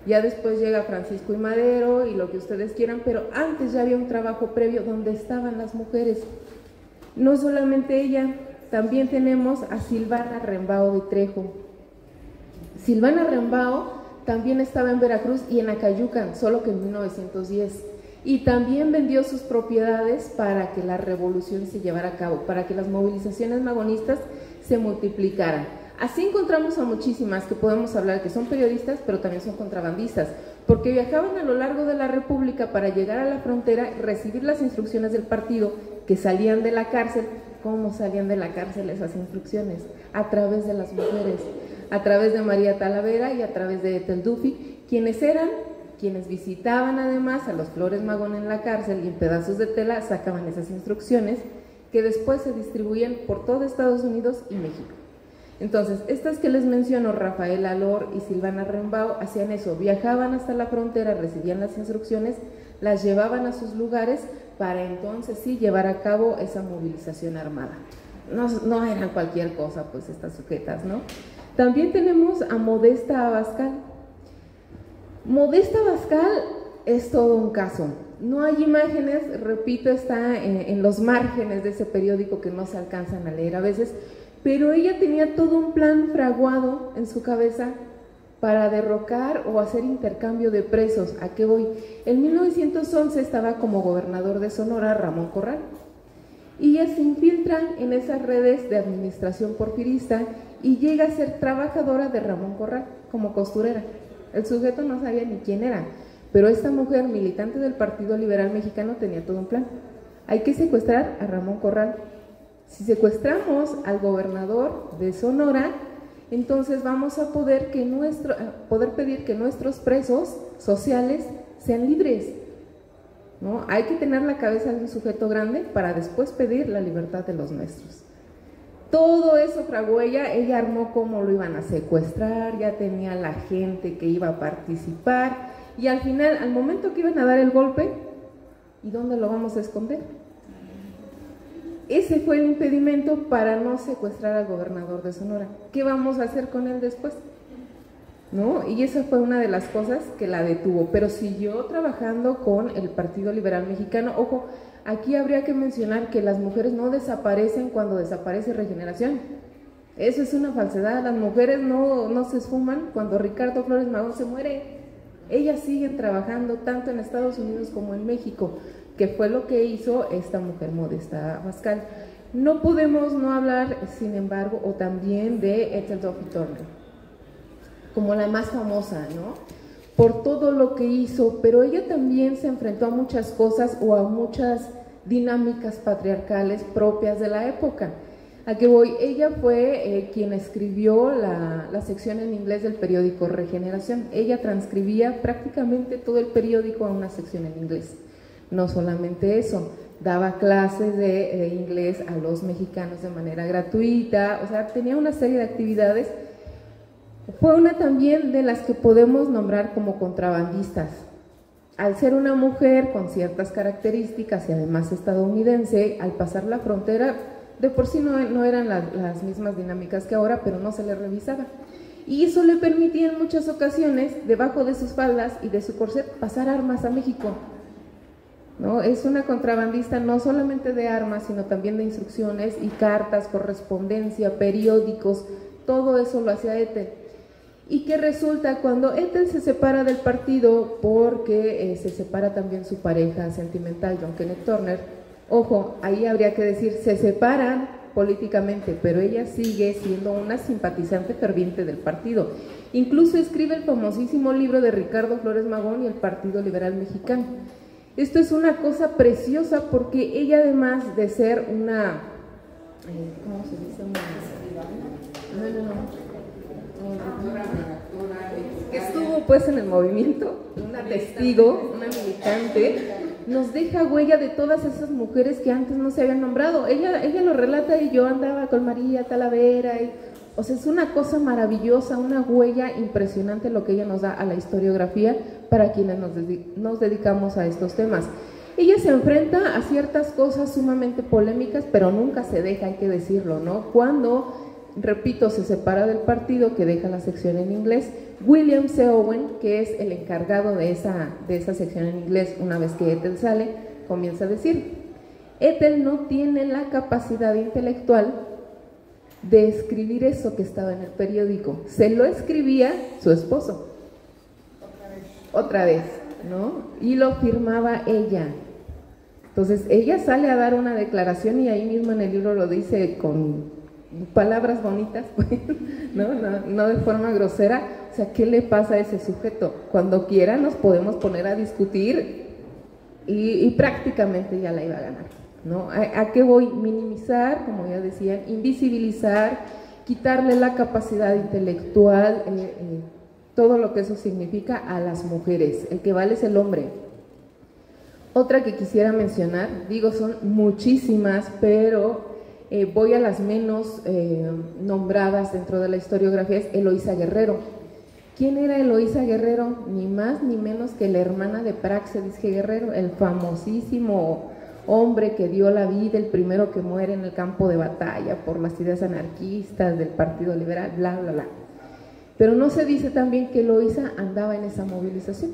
Ya después llega Francisco I. Madero y lo que ustedes quieran, pero antes ya había un trabajo previo donde estaban las mujeres. No solamente ella, también tenemos a Silvana Rembao de Trejo. Silvana Rembao también estaba en Veracruz y en Acayucan, solo que en 1910. Y también vendió sus propiedades para que la revolución se llevara a cabo, para que las movilizaciones magonistas se multiplicaran. Así encontramos a muchísimas que podemos hablar que son periodistas, pero también son contrabandistas, porque viajaban a lo largo de la República para llegar a la frontera, recibir las instrucciones del partido que salían de la cárcel. ¿Cómo salían de la cárcel esas instrucciones? A través de las mujeres, a través de María Talavera y a través de Ethel Duffy, quienes visitaban además a los Flores Magón en la cárcel y en pedazos de tela sacaban esas instrucciones que después se distribuían por todo Estados Unidos y México. Entonces, estas que les menciono, Rafaela Alor y Silvana Rembao, hacían eso, viajaban hasta la frontera, recibían las instrucciones, las llevaban a sus lugares para entonces sí llevar a cabo esa movilización armada. No eran cualquier cosa, pues, estas sujetas, ¿no? También tenemos a Modesta Abascal. Modesta Bascal es todo un caso. No hay imágenes, repito, está en los márgenes de ese periódico que no se alcanzan a leer a veces, pero ella tenía todo un plan fraguado en su cabeza para derrocar o hacer intercambio de presos. ¿A qué voy? En 1911 estaba como gobernador de Sonora Ramón Corral, y ella se infiltra en esas redes de administración porfirista y llega a ser trabajadora de Ramón Corral como costurera. El sujeto no sabía ni quién era, pero esta mujer militante del Partido Liberal Mexicano tenía todo un plan. Hay que secuestrar a Ramón Corral. Si secuestramos al gobernador de Sonora, entonces vamos a poder pedir que nuestros presos sociales sean libres, ¿no? Hay que tener la cabeza de un sujeto grande para después pedir la libertad de los nuestros. Todo eso fraguó ella armó cómo lo iban a secuestrar, ya tenía la gente que iba a participar, y al final, al momento que iban a dar el golpe, ¿y dónde lo vamos a esconder? Ese fue el impedimento para no secuestrar al gobernador de Sonora. ¿Qué vamos a hacer con él después? ¿No? Y esa fue una de las cosas que la detuvo, pero siguió trabajando con el Partido Liberal Mexicano. Ojo, aquí habría que mencionar que las mujeres no desaparecen cuando desaparece Regeneración. Eso es una falsedad. Las mujeres no se esfuman cuando Ricardo Flores Magón se muere. Ellas siguen trabajando tanto en Estados Unidos como en México, que fue lo que hizo esta mujer Modesta Bascal. No podemos no hablar, sin embargo, o también de Ethel Duffy Turner, como la más famosa, ¿no? Por todo lo que hizo, pero ella también se enfrentó a muchas cosas o a muchas dinámicas patriarcales propias de la época. ¿A qué voy? Ella fue quien escribió la sección en inglés del periódico Regeneración. Ella transcribía prácticamente todo el periódico a una sección en inglés. No solamente eso, daba clases de inglés a los mexicanos de manera gratuita, o sea, tenía una serie de actividades. Fue una también de las que podemos nombrar como contrabandistas. Al ser una mujer con ciertas características y además estadounidense, al pasar la frontera, de por sí no eran las mismas dinámicas que ahora, pero no se le revisaba. Y eso le permitía en muchas ocasiones, debajo de sus faldas y de su corset, pasar armas a México, ¿no? Es una contrabandista no solamente de armas, sino también de instrucciones y cartas, correspondencia, periódicos, todo eso lo hacía Ethel. Y que resulta cuando Ethel se separa del partido, porque se separa también su pareja sentimental, John Kenneth Turner. Ojo, ahí habría que decir, se separan políticamente, pero ella sigue siendo una simpatizante ferviente del partido. Incluso escribe el famosísimo libro de Ricardo Flores Magón y el Partido Liberal Mexicano. Esto es una cosa preciosa porque ella, además de ser una, ¿cómo se dice? Estuvo pues en el movimiento, una testigo, una militante, nos deja huella de todas esas mujeres que antes no se habían nombrado. Ella lo relata, y yo andaba con María Talavera, o sea, es una cosa maravillosa, una huella impresionante lo que ella nos da a la historiografía para quienes nos dedicamos a estos temas. Ella se enfrenta a ciertas cosas sumamente polémicas, pero nunca se deja, hay que decirlo, ¿no? Cuando, repito, se separa del partido, que deja la sección en inglés, William C. Owen, que es el encargado de esa sección en inglés, una vez que Ethel sale, comienza a decir, Ethel no tiene la capacidad intelectual de escribir eso que estaba en el periódico, se lo escribía su esposo, otra vez, ¿no? Y lo firmaba ella. Entonces ella sale a dar una declaración y ahí mismo en el libro lo dice con palabras bonitas, pues, no de forma grosera. O sea, ¿qué le pasa a ese sujeto? Cuando quiera nos podemos poner a discutir y prácticamente ya la iba a ganar, ¿no? ¿A qué voy? Minimizar, como ya decían, invisibilizar, quitarle la capacidad intelectual, todo lo que eso significa a las mujeres. El que vale es el hombre. Otra que quisiera mencionar, digo, son muchísimas, pero voy a las menos nombradas dentro de la historiografía, es Eloísa Guerrero. ¿Quién era Eloísa Guerrero? Ni más ni menos que la hermana de Práxedis G. Guerrero, el famosísimo hombre que dio la vida, el primero que muere en el campo de batalla por las ideas anarquistas del Partido Liberal, bla, bla, bla. Pero no se dice también que Eloísa andaba en esa movilización.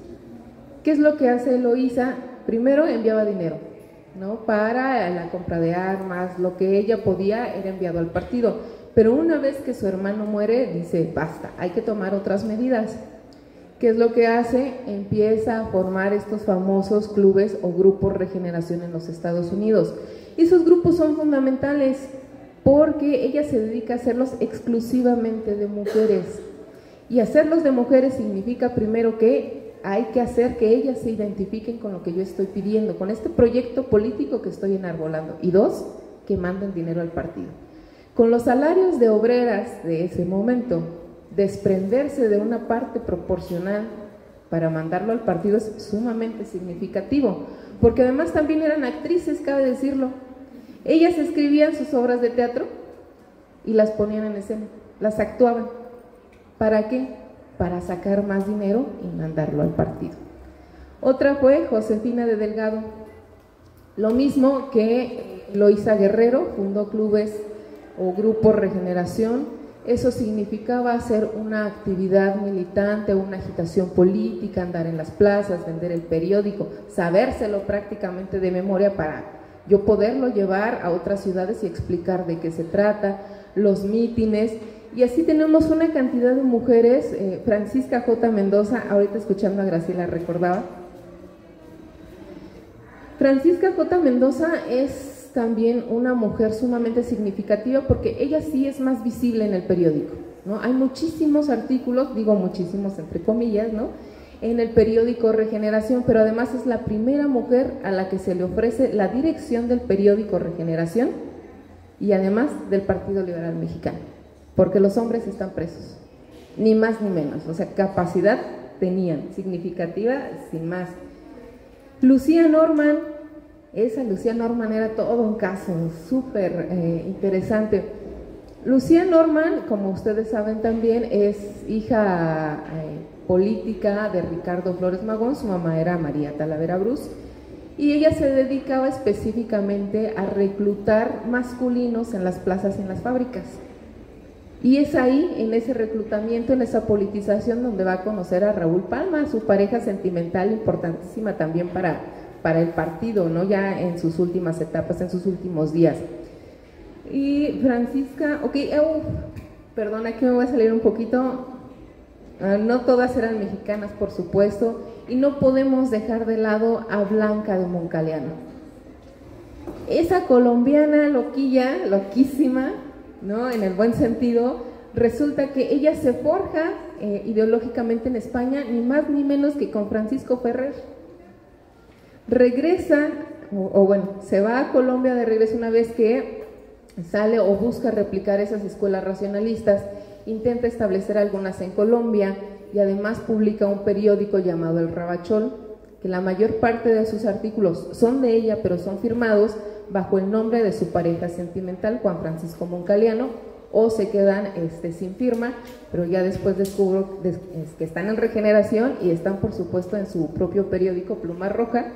¿Qué es lo que hace Eloísa? Primero enviaba dinero, ¿no? Para la compra de armas, lo que ella podía era enviado al partido. Pero una vez que su hermano muere, dice, basta, hay que tomar otras medidas. ¿Qué es lo que hace? Empieza a formar estos famosos clubes o grupos Regeneración en los Estados Unidos. Y esos grupos son fundamentales porque ella se dedica a hacerlos exclusivamente de mujeres. Y hacerlos de mujeres significa primero que hay que hacer que ellas se identifiquen con lo que yo estoy pidiendo, con este proyecto político que estoy enarbolando. Y dos, que manden dinero al partido. Con los salarios de obreras de ese momento, desprenderse de una parte proporcional para mandarlo al partido es sumamente significativo, porque además también eran actrices, cabe decirlo. Ellas escribían sus obras de teatro y las ponían en escena, las actuaban. ¿Para qué? Para sacar más dinero y mandarlo al partido. Otra fue Josefina de Delgado, lo mismo que Eloísa Guerrero, fundó clubes o grupos Regeneración. Eso significaba hacer una actividad militante, una agitación política, andar en las plazas, vender el periódico, sabérselo prácticamente de memoria para yo poderlo llevar a otras ciudades y explicar de qué se trata, los mítines. Y así tenemos una cantidad de mujeres. Francisca J. Mendoza, ahorita escuchando a Graciela recordaba, Francisca J. Mendoza es también una mujer sumamente significativa porque ella sí es más visible en el periódico, ¿no? Hay muchísimos artículos, digo muchísimos entre comillas, ¿no?, en el periódico Regeneración, pero además es la primera mujer a la que se le ofrece la dirección del periódico Regeneración y además del Partido Liberal Mexicano, porque los hombres están presos, ni más ni menos, o sea, capacidad tenían, significativa, sin más. Lucía Norman, esa Lucía Norman era todo un caso súper interesante. Lucía Norman, como ustedes saben también, es hija política de Ricardo Flores Magón, su mamá era María Talavera Bruce, y ella se dedicaba específicamente a reclutar masculinos en las plazas y en las fábricas. Y es ahí, en ese reclutamiento, en esa politización, donde va a conocer a Raúl Palma, su pareja sentimental importantísima también para el partido, ¿no?, ya en sus últimas etapas, en sus últimos días. Y Francisca, perdón, aquí me voy a salir un poquito, no todas eran mexicanas, por supuesto, y no podemos dejar de lado a Blanca de Moncaliano. Esa colombiana loquilla, loquísima, ¿no?, en el buen sentido, resulta que ella se forja ideológicamente en España, ni más ni menos que con Francisco Ferrer. Regresa, se va a Colombia de regreso una vez que sale o busca replicar esas escuelas racionalistas, intenta establecer algunas en Colombia y además publica un periódico llamado El Ravachol, que la mayor parte de sus artículos son de ella, pero son firmados bajo el nombre de su pareja sentimental, Juan Francisco Moncaliano, o se quedan sin firma, pero ya después descubro que están en Regeneración y están por supuesto en su propio periódico Pluma Roja.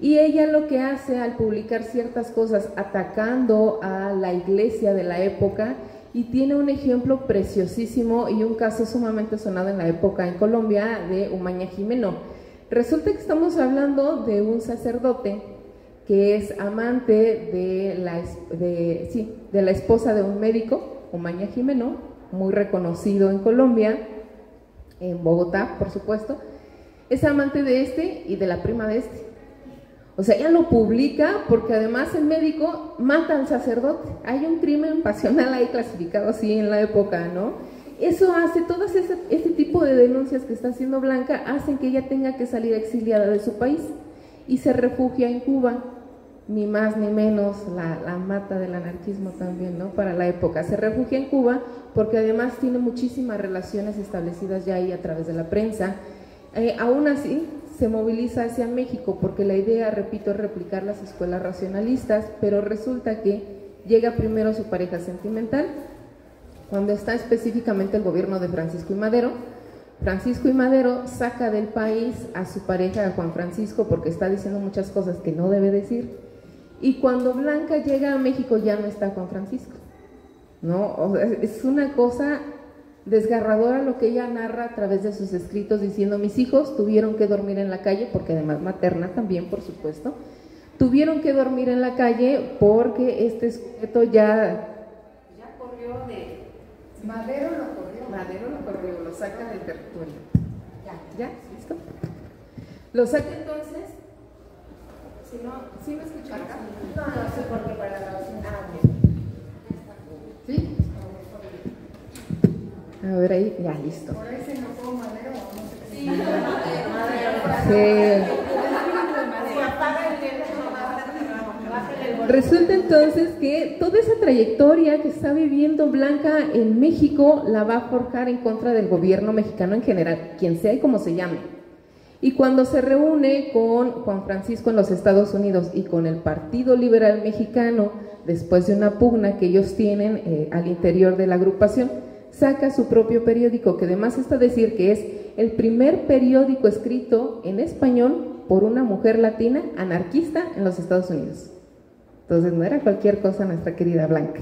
Y ella lo que hace al publicar ciertas cosas atacando a la iglesia de la época, y tiene un ejemplo preciosísimo y un caso sumamente sonado en la época en Colombia de Umaña Jimeno. Resulta que estamos hablando de un sacerdote que es amante de la esposa de un médico, Umaña Jimeno, muy reconocido en Colombia, en Bogotá, por supuesto. Es amante de este y de la prima de este. O sea, ella lo publica porque además el médico mata al sacerdote. Hay un crimen pasional ahí clasificado así en la época, ¿no? Eso hace, todas este tipo de denuncias que está haciendo Blanca hacen que ella tenga que salir exiliada de su país y se refugia en Cuba, ni más ni menos, la mata del anarquismo también, ¿no?, para la época. Se refugia en Cuba porque además tiene muchísimas relaciones establecidas ya ahí a través de la prensa. Aún así, se moviliza hacia México porque la idea, repito, es replicar las escuelas racionalistas, pero resulta que llega primero su pareja sentimental, cuando está específicamente el gobierno de Francisco I. Madero. Francisco I. Madero saca del país a su pareja, a Juan Francisco, porque está diciendo muchas cosas que no debe decir, y cuando Blanca llega a México ya no está Juan Francisco, ¿no? O sea, es una cosa Desgarradora lo que ella narra a través de sus escritos, diciendo: mis hijos tuvieron que dormir en la calle, porque además materna también, por supuesto, tuvieron que dormir en la calle porque este sujeto ya corrió de... Madero lo corrió, lo saca del territorio. ¿Ya? ¿Listo? Lo saca entonces... Si no, ¿sí me escuchan acá? No, sé por qué para la grabación. ¿Sí? A ver ahí, ya, listo. Por ahí se enojó Madero, o no sé qué. Sí. Resulta entonces que toda esa trayectoria que está viviendo Blanca en México la va a forjar en contra del gobierno mexicano en general, quien sea y como se llame. Y cuando se reúne con Juan Francisco en los Estados Unidos y con el Partido Liberal Mexicano, después de una pugna que ellos tienen al interior de la agrupación, saca su propio periódico, que además está a decir que es el primer periódico escrito en español por una mujer latina anarquista en los Estados Unidos. Entonces no era cualquier cosa nuestra querida Blanca.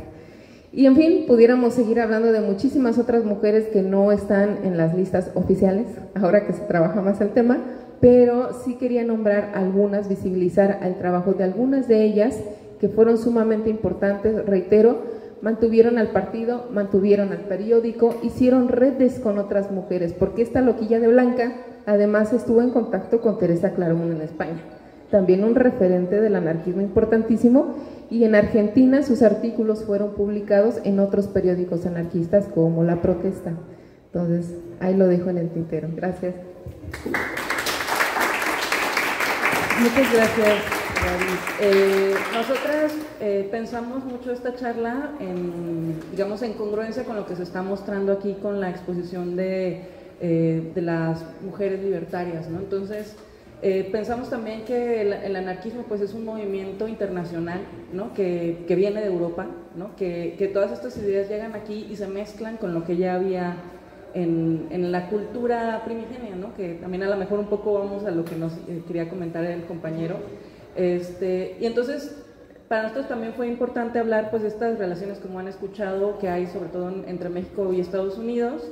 Y en fin, pudiéramos seguir hablando de muchísimas otras mujeres que no están en las listas oficiales, ahora que se trabaja más el tema, pero sí quería nombrar algunas, visibilizar el trabajo de algunas de ellas que fueron sumamente importantes. Reitero, mantuvieron al partido, mantuvieron al periódico, hicieron redes con otras mujeres, porque esta loquilla de Blanca además estuvo en contacto con Teresa Claramunt en España, también un referente del anarquismo importantísimo, y en Argentina sus artículos fueron publicados en otros periódicos anarquistas como La Protesta. Entonces, ahí lo dejo en el tintero. Gracias. Muchas gracias, David. Nosotras pensamos mucho esta charla digamos, en congruencia con lo que se está mostrando aquí con la exposición de las mujeres libertarias, ¿no? Entonces, pensamos también que el anarquismo pues es un movimiento internacional, ¿no? que viene de Europa, ¿no? que todas estas ideas llegan aquí y se mezclan con lo que ya había en la cultura primigenia, ¿no? Que también a lo mejor un poco vamos a lo que nos quería comentar el compañero. Y entonces para nosotros también fue importante hablar pues de estas relaciones, como han escuchado, que hay sobre todo entre México y Estados Unidos.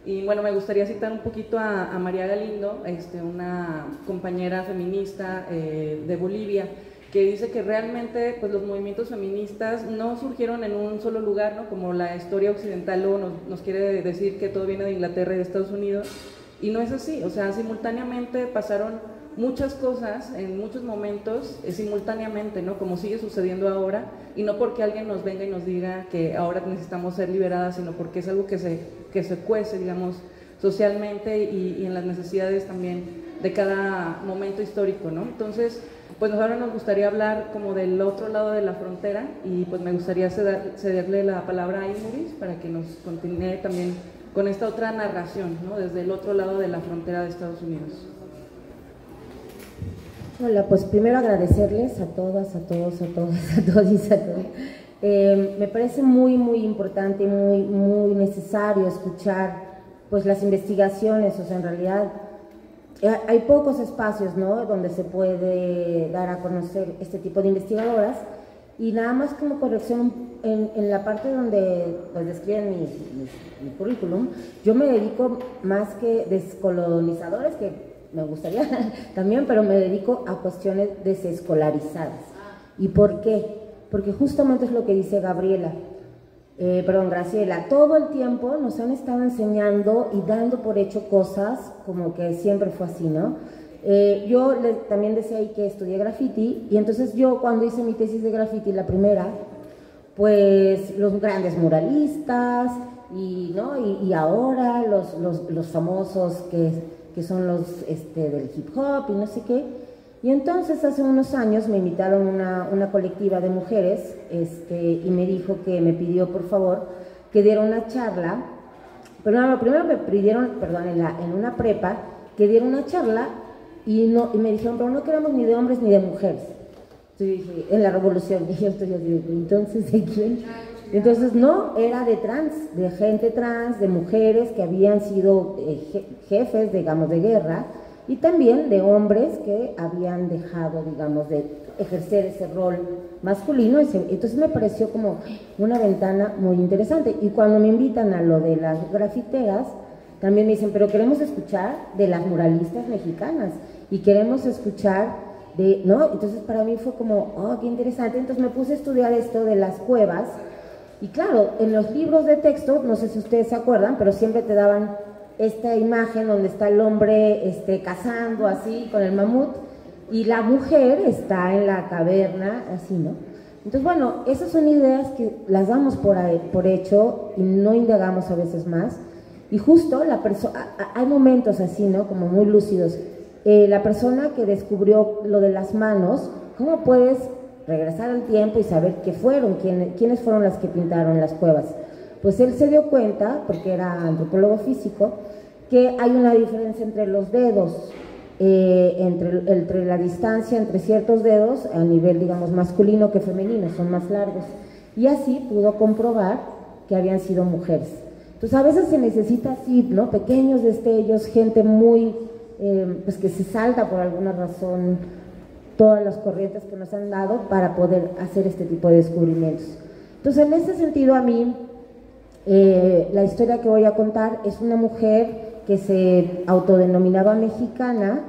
Y bueno, me gustaría citar un poquito a María Galindo, una compañera feminista de Bolivia, que dice que realmente pues, los movimientos feministas no surgieron en un solo lugar, ¿no? Como la historia occidental luego nos quiere decir que todo viene de Inglaterra y de Estados Unidos, y no es así. O sea, simultáneamente pasaron muchas cosas en muchos momentos, simultáneamente, ¿no? Como sigue sucediendo ahora, y no porque alguien nos venga y nos diga que ahora necesitamos ser liberadas, sino porque es algo que se cuece, digamos, socialmente y en las necesidades también de cada momento histórico, ¿no? Entonces, pues ahora nos gustaría hablar como del otro lado de la frontera, y pues me gustaría cederle la palabra a Imuris para que nos continúe también con esta otra narración, ¿no? Desde el otro lado de la frontera de Estados Unidos. Hola, pues primero agradecerles a todas, a todos, a todas, a todos y a todos. Me parece muy importante y muy necesario escuchar pues las investigaciones. O sea, en realidad hay pocos espacios, ¿no?, donde se puede dar a conocer este tipo de investigadoras. Y nada más como corrección, en la parte donde pues, describen mi currículum, yo me dedico más que descolonizadores, que me gustaría también, pero me dedico a cuestiones desescolarizadas. ¿Y por qué? Porque justamente es lo que dice Graciela. Todo el tiempo nos han estado enseñando y dando por hecho cosas como que siempre fue así, ¿no? Yo también decía ahí que estudié graffiti, y entonces yo cuando hice mi tesis de graffiti, la primera, pues los grandes muralistas y ahora los famosos que son los del hip hop y no sé qué. Y entonces hace unos años me invitaron una colectiva de mujeres y me dijo que me pidió por favor que diera una charla, pero no, primero me pidieron, en una prepa, que diera una charla y me dijeron, pero no queremos ni de hombres ni de mujeres. Entonces dije, en la revolución, y yo estoy así, entonces ¿de quién? Entonces no, era de trans, de gente trans, de mujeres que habían sido jefes, digamos, de guerra, y también de hombres que habían dejado, digamos, de ejercer ese rol masculino. Entonces me pareció como una ventana muy interesante. Y cuando me invitan a lo de las grafiteras, también me dicen, pero queremos escuchar de las muralistas mexicanas y queremos escuchar de, ¿no? Entonces para mí fue como, oh, qué interesante. Entonces me puse a estudiar esto de las cuevas. Y claro, en los libros de texto, no sé si ustedes se acuerdan, pero siempre te daban esta imagen donde está el hombre cazando así con el mamut y la mujer está en la caverna así, ¿no? Entonces, bueno, esas son ideas que las damos por hecho y no indagamos a veces más. Y justo hay momentos así, ¿no? Como muy lúcidos. La persona que descubrió lo de las manos, ¿cómo puedes regresar al tiempo y saber quiénes fueron las que pintaron las cuevas? Pues él se dio cuenta, porque era antropólogo físico, que hay una diferencia entre los dedos, entre la distancia entre ciertos dedos a nivel, digamos, masculino que femenino, son más largos. Y así pudo comprobar que habían sido mujeres. Entonces a veces se necesita así, ¿no? Pequeños destellos, gente muy, pues que se salta por alguna razón todas las corrientes que nos han dado para poder hacer este tipo de descubrimientos. Entonces, en ese sentido, a mí, la historia que voy a contar es una mujer que se autodenominaba mexicana.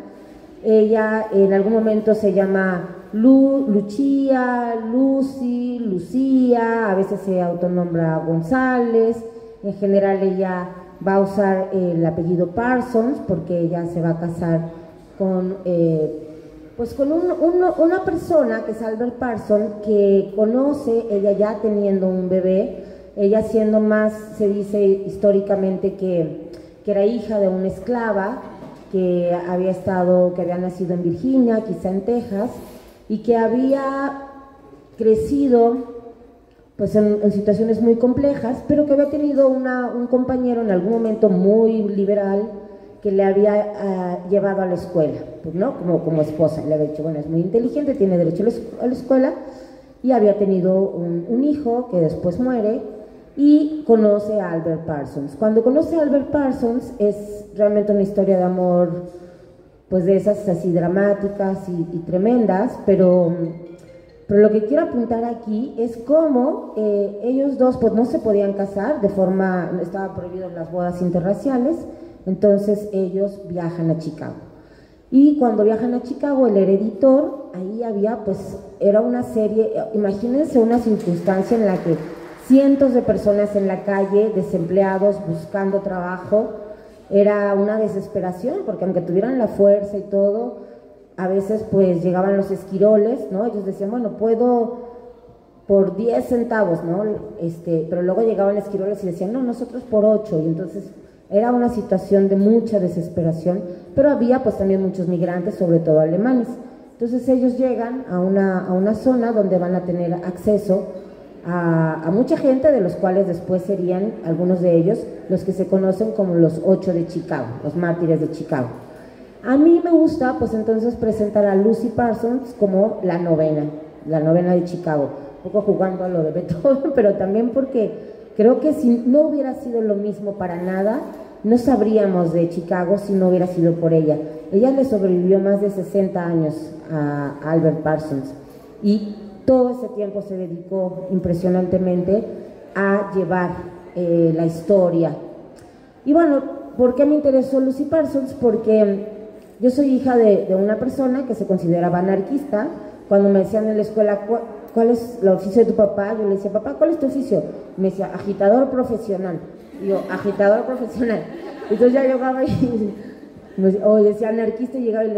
Ella en algún momento se llama Lucia, Lucy, Lucía, a veces se autonombra González. En general ella va a usar el apellido Parsons porque ella se va a casar con una persona que es Albert Parsons, que conoce, ella ya teniendo un bebé, ella siendo más, se dice históricamente que era hija de una esclava que había nacido en Virginia, quizá en Texas, y que había crecido pues en situaciones muy complejas, pero que había tenido un compañero en algún momento muy liberal que le había llevado a la escuela, pues, ¿no? Como esposa. Le había dicho, bueno, es muy inteligente, tiene derecho a la escuela, y había tenido un hijo que después muere, y conoce a Albert Parsons. Cuando conoce a Albert Parsons es realmente una historia de amor, pues de esas así dramáticas y tremendas, pero lo que quiero apuntar aquí es cómo ellos dos pues no se podían casar estaban prohibidas las bodas interraciales. Entonces ellos viajan a Chicago. Y cuando viajan a Chicago, el Hereditor, ahí había, pues, era una serie, imagínense una circunstancia en la que cientos de personas en la calle, desempleados, buscando trabajo, era una desesperación, porque aunque tuvieran la fuerza y todo, a veces pues llegaban los esquiroles, ¿no? Ellos decían, bueno, puedo por 10 centavos, ¿no? Pero luego llegaban esquiroles y decían, no, nosotros por 8, y entonces era una situación de mucha desesperación, pero había pues también muchos migrantes, sobre todo alemanes. Entonces ellos llegan a una zona donde van a tener acceso a mucha gente, de los cuales después serían algunos de ellos los que se conocen como los 8 de Chicago, los mártires de Chicago. A mí me gusta pues entonces presentar a Lucy Parsons como la novena de Chicago, un poco jugando a lo de Beethoven, pero también porque creo que si no hubiera sido lo mismo para nada, no sabríamos de Chicago si no hubiera sido por ella. Ella le sobrevivió más de 60 años a Albert Parsons y todo ese tiempo se dedicó impresionantemente a llevar la historia. Y bueno, ¿por qué me interesó Lucy Parsons? Porque yo soy hija de una persona que se consideraba anarquista. Cuando me decían en la escuela, ¿cuál es el oficio de tu papá? Yo le decía, papá, ¿cuál es tu oficio? Me decía, agitador profesional. Y yo, agitador profesional. Entonces ya llegaba y o decía anarquista, y llegaba y me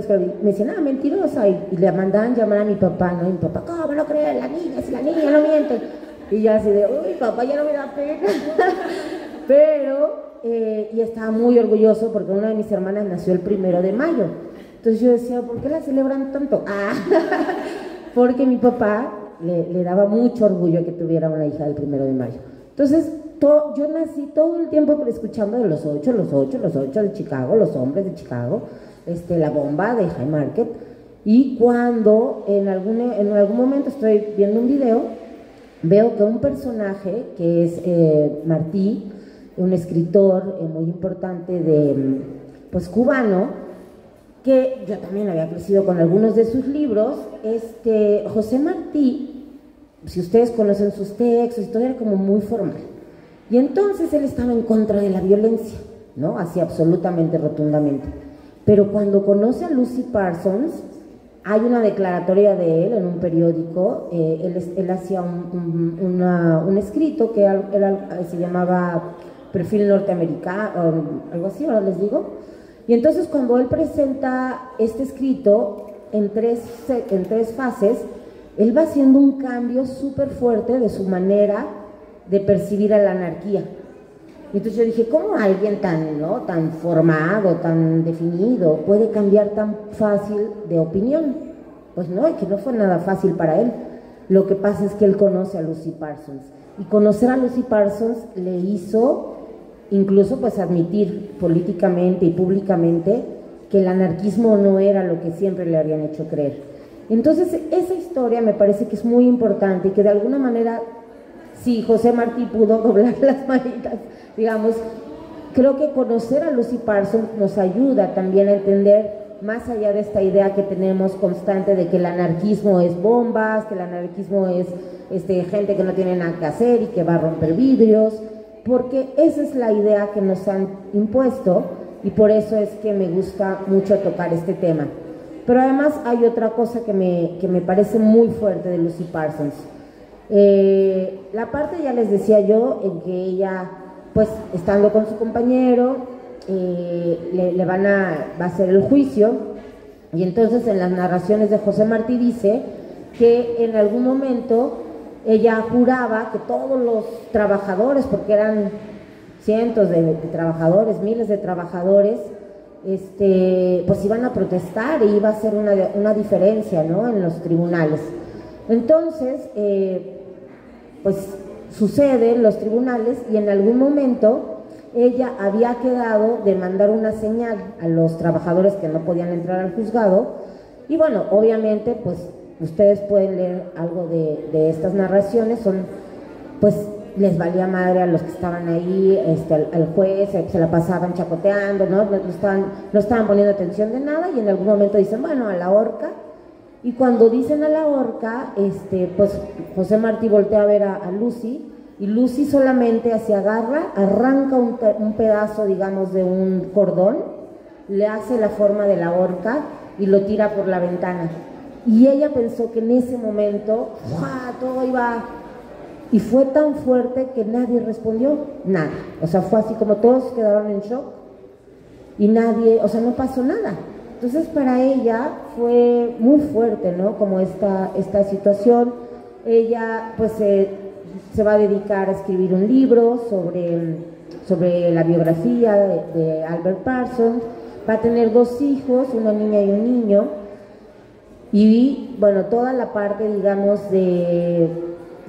decían, mentirosa, y le mandaban llamar a mi papá, ¿no? Y mi papá, ¿cómo no crees? La niña no miente. Y yo así de, uy, papá, ya no me da pena. Pero, y estaba muy orgulloso porque una de mis hermanas nació el 1 de mayo. Entonces yo decía, ¿por qué la celebran tanto? Porque mi papá le daba mucho orgullo que tuviera una hija del 1 de mayo. Entonces, yo nací todo el tiempo escuchando de los 8 de Chicago, los hombres de Chicago, la bomba de High Market. Y cuando en algún momento estoy viendo un video, veo que un personaje que es Martí, un escritor muy importante pues cubano, que yo también había crecido con algunos de sus libros. José Martí, si ustedes conocen sus textos, todo era como muy formal. Y entonces él estaba en contra de la violencia, ¿no? Así absolutamente, rotundamente. Pero cuando conoce a Lucy Parsons, hay una declaratoria de él en un periódico. Él hacía un escrito que se llamaba Perfil Norteamericano, algo así, ahora les digo. Y entonces cuando él presenta este escrito en tres fases, él va haciendo un cambio súper fuerte de su manera de percibir a la anarquía. Y entonces yo dije, ¿cómo alguien tan formado, tan definido, puede cambiar tan fácil de opinión? Pues no, es que no fue nada fácil para él. Lo que pasa es que él conoce a Lucy Parsons. Y conocer a Lucy Parsons le hizo incluso pues admitir políticamente y públicamente que el anarquismo no era lo que siempre le habían hecho creer. Entonces esa historia me parece que es muy importante y que de alguna manera, si José Martí pudo doblar las manitas, digamos, creo que conocer a Lucy Parsons nos ayuda también a entender, más allá de esta idea que tenemos constante de que el anarquismo es bombas, que el anarquismo es gente que no tiene nada que hacer y que va a romper vidrios, porque esa es la idea que nos han impuesto y por eso es que me gusta mucho tocar este tema. Pero además hay otra cosa que me parece muy fuerte de Lucy Parsons. La parte, ya les decía yo, en que ella, pues estando con su compañero, va a hacer el juicio, y entonces en las narraciones de José Martí dice que en algún momento ella juraba que todos los trabajadores, porque eran cientos de trabajadores, miles de trabajadores, pues iban a protestar y iba a ser una diferencia, ¿no?, en los tribunales. Entonces, pues sucede en los tribunales y en algún momento ella había quedado de mandar una señal a los trabajadores que no podían entrar al juzgado y bueno, obviamente pues ustedes pueden leer algo de estas narraciones, pues les valía madre a los que estaban ahí, al juez, se la pasaban chacoteando, no estaban poniendo atención de nada y en algún momento dicen, bueno, a la horca. Y cuando dicen a la horca, pues José Martí voltea a ver a Lucy y Lucy solamente se agarra, arranca un pedazo, digamos, de un cordón, le hace la forma de la horca y lo tira por la ventana. Y ella pensó que en ese momento, ¡fua!, todo iba... Y fue tan fuerte que nadie respondió, nada. O sea, fue así como todos quedaron en shock y nadie, o sea, no pasó nada. Entonces para ella fue muy fuerte, ¿no?, como esta situación. Ella pues se va a dedicar a escribir un libro sobre la biografía de Albert Parsons. Va a tener 2 hijos, una niña y un niño. Y bueno, toda la parte, digamos, de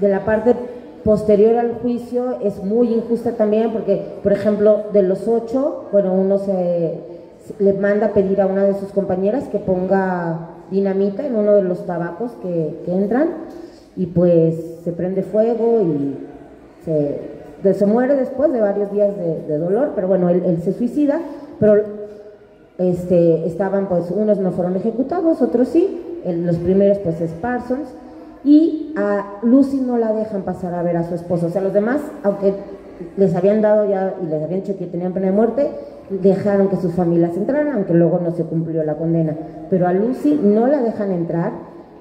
la parte posterior al juicio es muy injusta también porque, por ejemplo, de los 8, bueno, uno le manda a pedir a una de sus compañeras que ponga dinamita en uno de los tabacos que entran y pues se prende fuego y se muere después de varios días de dolor, pero bueno, él se suicida, pero estaban pues, unos no fueron ejecutados, otros sí, los primeros pues es Parsons, y a Lucy no la dejan pasar a ver a su esposo, o sea, los demás, aunque les habían dado ya y les habían dicho que tenían pena de muerte, dejaron que sus familias entraran, aunque luego no se cumplió la condena, pero a Lucy no la dejan entrar,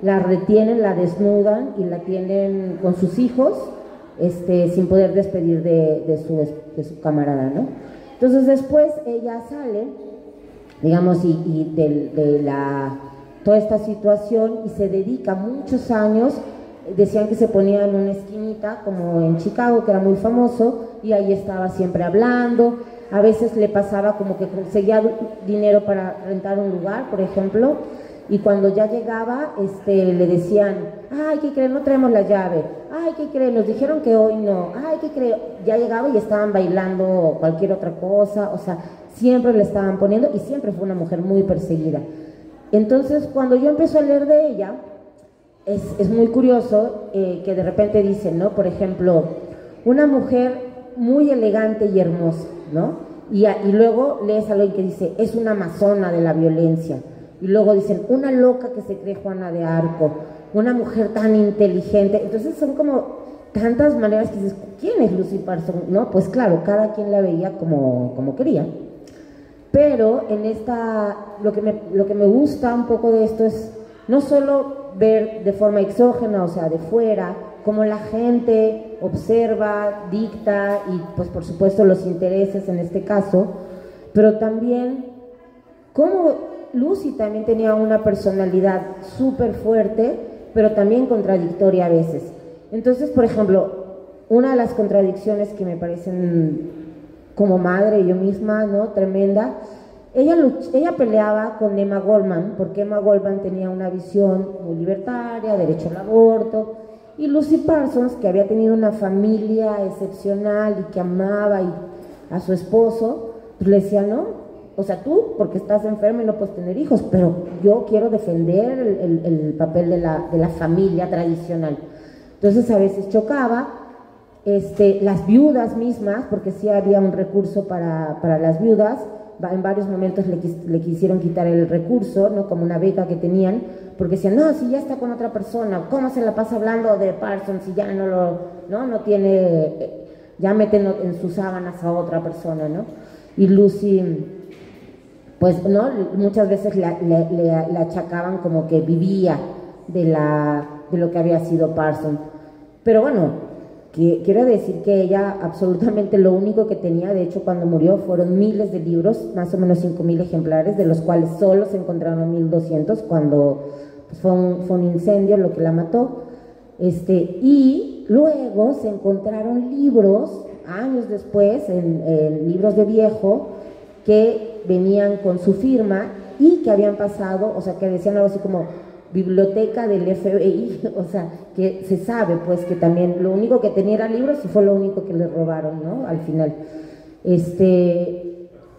la retienen, la desnudan y la tienen con sus hijos, sin poder despedir de su camarada, ¿no? Entonces después ella sale, digamos, y de toda esta situación y se dedica muchos años, decían que se ponía en una esquinita como en Chicago, que era muy famoso, y ahí estaba siempre hablando. A veces le pasaba como que conseguía dinero para rentar un lugar, por ejemplo, y cuando ya llegaba le decían, ay, ¿qué creen? No traemos la llave, ay, ¿qué creen? Nos dijeron que hoy no, ay, ¿qué creen? Ya llegaba y estaban bailando cualquier otra cosa, o sea, siempre le estaban poniendo y siempre fue una mujer muy perseguida. Entonces, cuando yo empecé a leer de ella, es muy curioso que de repente dicen, ¿no? Por ejemplo, una mujer muy elegante y hermosa, ¿no? Y luego lees a alguien que dice, es una amazona de la violencia. Y luego dicen, una loca que se cree Juana de Arco, una mujer tan inteligente. Entonces son como tantas maneras que dices, ¿quién es Lucy Parsons? No, pues claro, cada quien la veía como quería. Pero en lo que me gusta un poco de esto es no solo ver de forma exógena, o sea, de fuera, cómo la gente observa, dicta y pues por supuesto los intereses en este caso, pero también cómo Lucy también tenía una personalidad súper fuerte, pero también contradictoria a veces. Entonces, por ejemplo, una de las contradicciones que me parecen como madre, yo misma, ¿no? Tremenda, ella peleaba con Emma Goldman, porque Emma Goldman tenía una visión muy libertaria, derecho al aborto, y Lucy Parsons, que había tenido una familia excepcional y que amaba a su esposo, pues le decía, no, o sea, tú, porque estás enferma y no puedes tener hijos, pero yo quiero defender el papel de la familia tradicional. Entonces a veces chocaba, las viudas mismas, porque sí había un recurso para las viudas, en varios momentos le quisieron quitar el recurso, ¿no? Como una beca que tenían, porque decían, no, si ya está con otra persona, ¿cómo se la pasa hablando de Parsons si ya no tiene, ya meten en sus sábanas a otra persona, ¿no? Y Lucy, pues, ¿no? Muchas veces le achacaban como que vivía de lo que había sido Parsons. Pero bueno, quiero decir que ella absolutamente lo único que tenía, de hecho cuando murió fueron miles de libros, más o menos 5,000 ejemplares, de los cuales solo se encontraron 1,200 cuando pues, fue un incendio lo que la mató. Y luego se encontraron libros, años después, en libros de viejo, que venían con su firma y que habían pasado, o sea, que decían algo así como biblioteca del FBI, o sea, que se sabe pues que también lo único que tenía era libros y fue lo único que le robaron, ¿no? Al final.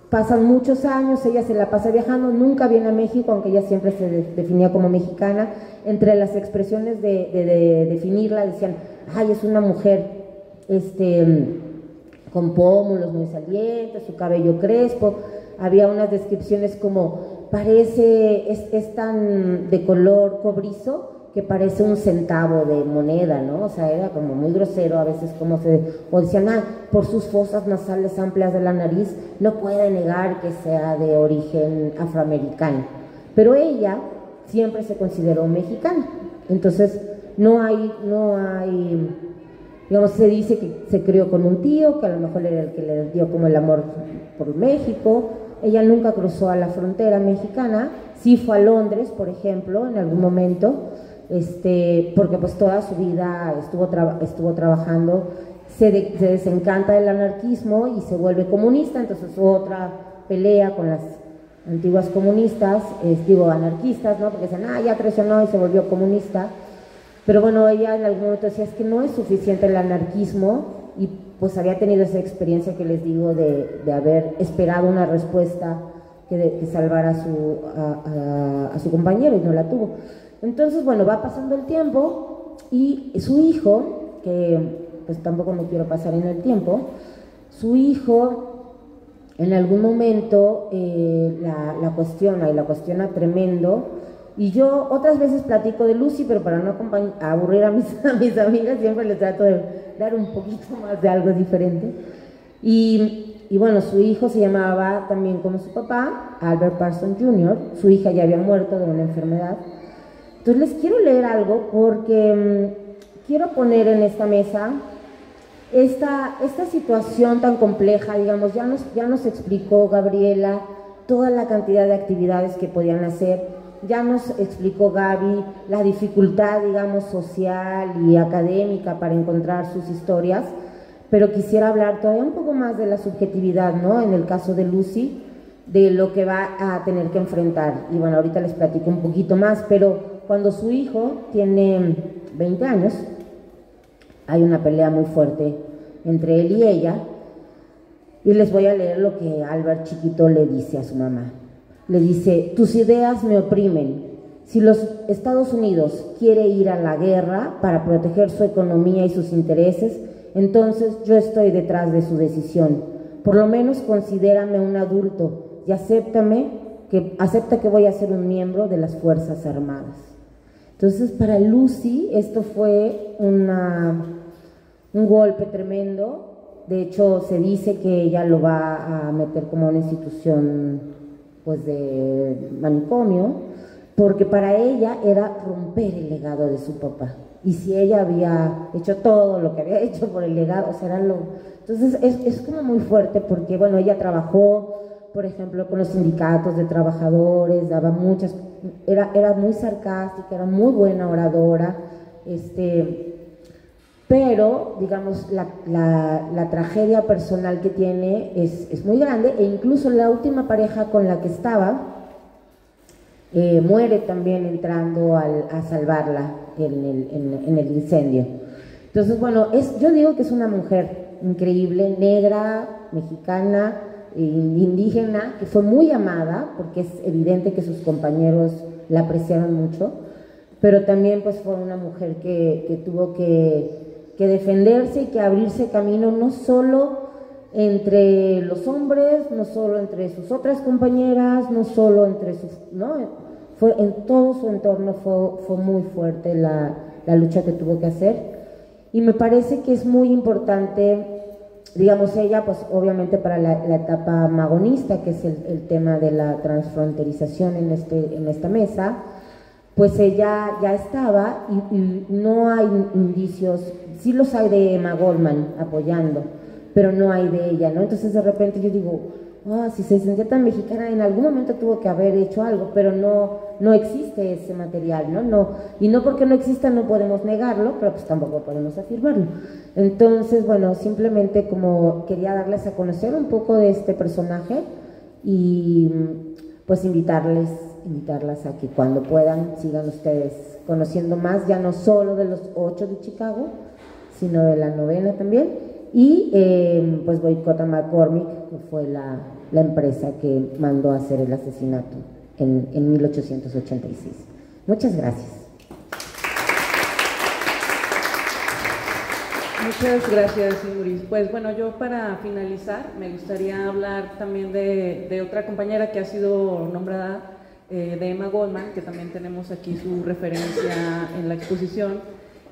Pasan muchos años, ella se la pasa viajando, nunca viene a México, aunque ella siempre se definía como mexicana. Entre las expresiones de definirla decían, ay, es una mujer con pómulos muy salientes, su cabello crespo. Había unas descripciones como es tan de color cobrizo que parece un centavo de moneda, ¿no? O sea, era como muy grosero a veces o decían, por sus fosas nasales amplias de la nariz, no puede negar que sea de origen afroamericano. Pero ella siempre se consideró mexicana. Entonces, no hay, digamos, se dice que se crió con un tío, que a lo mejor era el que le dio como el amor por México. Ella nunca cruzó a la frontera mexicana, sí fue a Londres, por ejemplo, en algún momento, porque pues toda su vida estuvo trabajando, se desencanta del anarquismo y se vuelve comunista, entonces otra pelea con las antiguas comunistas, anarquistas, ¿no? Porque dicen, ya traicionó y se volvió comunista, pero bueno, ella en algún momento decía, es que no es suficiente el anarquismo, y pues había tenido esa experiencia que les digo de haber esperado una respuesta que salvara a su compañero y no la tuvo. Entonces, bueno, va pasando el tiempo y su hijo, que pues tampoco me quiero pasar en el tiempo, su hijo en algún momento la cuestiona tremendo. Y yo otras veces platico de Lucy, pero para no aburrir a mis amigas, siempre les trato de dar un poquito más de algo diferente. Y bueno, su hijo se llamaba también como su papá, Albert Parsons Jr., su hija ya había muerto de una enfermedad. Entonces les quiero leer algo porque quiero poner en esta mesa esta situación tan compleja, digamos, ya nos explicó Gabriela toda la cantidad de actividades que podían hacer. Ya nos explicó Gaby la dificultad, digamos, social y académica para encontrar sus historias, pero quisiera hablar todavía un poco más de la subjetividad, ¿no? En el caso de Lucy, de lo que va a tener que enfrentar. Y bueno, ahorita les platico un poquito más, pero cuando su hijo tiene 20 años, hay una pelea muy fuerte entre él y ella, y les voy a leer lo que Albert chiquito le dice a su mamá. Le dice, tus ideas me oprimen. Si los Estados Unidos quiere ir a la guerra para proteger su economía y sus intereses, entonces yo estoy detrás de su decisión. por lo menos considérame un adulto y acepta que voy a ser un miembro de las Fuerzas Armadas. Entonces, para Lucy esto fue un golpe tremendo. De hecho, se dice que ella lo va a meter como una institución pues de manicomio, porque para ella era romper el legado de su papá. Y si ella había hecho todo lo que había hecho por el legado, o sea, era lo... Entonces es como muy fuerte porque, bueno, ella trabajó, por ejemplo, con los sindicatos de trabajadores, daba muchas... Era muy sarcástica, era muy buena oradora, pero, digamos, la tragedia personal que tiene es muy grande, e incluso la última pareja con la que estaba muere también entrando a salvarla en el incendio. Entonces, bueno, yo digo que es una mujer increíble, negra, mexicana, indígena, que fue muy amada, porque es evidente que sus compañeros la apreciaron mucho, pero también pues fue una mujer que tuvo que defenderse y que abrirse camino no solo entre los hombres, no solo entre sus otras compañeras, no solo entre sus... ¿no? Fue en todo su entorno fue muy fuerte la lucha que tuvo que hacer, y me parece que es muy importante, digamos, ella pues obviamente para la etapa magonista, que es el tema de la transfronterización en esta mesa, pues ella ya estaba y no hay indicios, sí los hay de Emma Goldman apoyando, pero no hay de ella, ¿no? Entonces de repente yo digo, si se sentía tan mexicana, en algún momento tuvo que haber hecho algo, pero no existe ese material, ¿no? Y no porque no exista no podemos negarlo, pero pues tampoco podemos afirmarlo. Entonces, bueno, simplemente como quería darles a conocer un poco de este personaje y pues invitarlas a que cuando puedan sigan ustedes conociendo más, ya no solo de los 8 de Chicago, sino de la 9ª también. Y pues Boycott a McCormick, que fue la empresa que mandó a hacer el asesinato en 1886. Muchas gracias. Muchas gracias, Inuris. Pues bueno, yo para finalizar me gustaría hablar también de otra compañera que ha sido nombrada, de Emma Goldman, que también tenemos aquí su referencia en la exposición,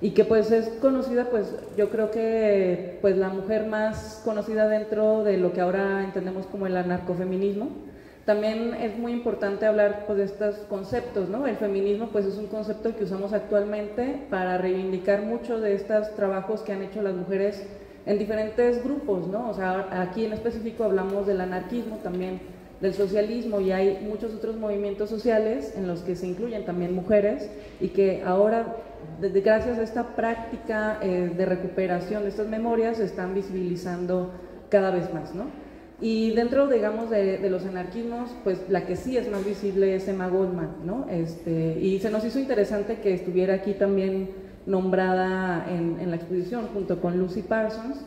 y que pues es conocida, pues yo creo que pues la mujer más conocida dentro de lo que ahora entendemos como el anarcofeminismo. También es muy importante hablar pues de estos conceptos, ¿no? El feminismo pues es un concepto que usamos actualmente para reivindicar mucho de estos trabajos que han hecho las mujeres en diferentes grupos, ¿no? O sea, aquí en específico hablamos del anarquismo, también del socialismo, y hay muchos otros movimientos sociales en los que se incluyen también mujeres, y que ahora, gracias a esta práctica de recuperación de estas memorias, se están visibilizando cada vez más, ¿no? Y dentro, digamos, de los anarquismos, pues la que sí es más visible es Emma Goldman, ¿no? Y se nos hizo interesante que estuviera aquí también nombrada en la exposición junto con Lucy Parsons,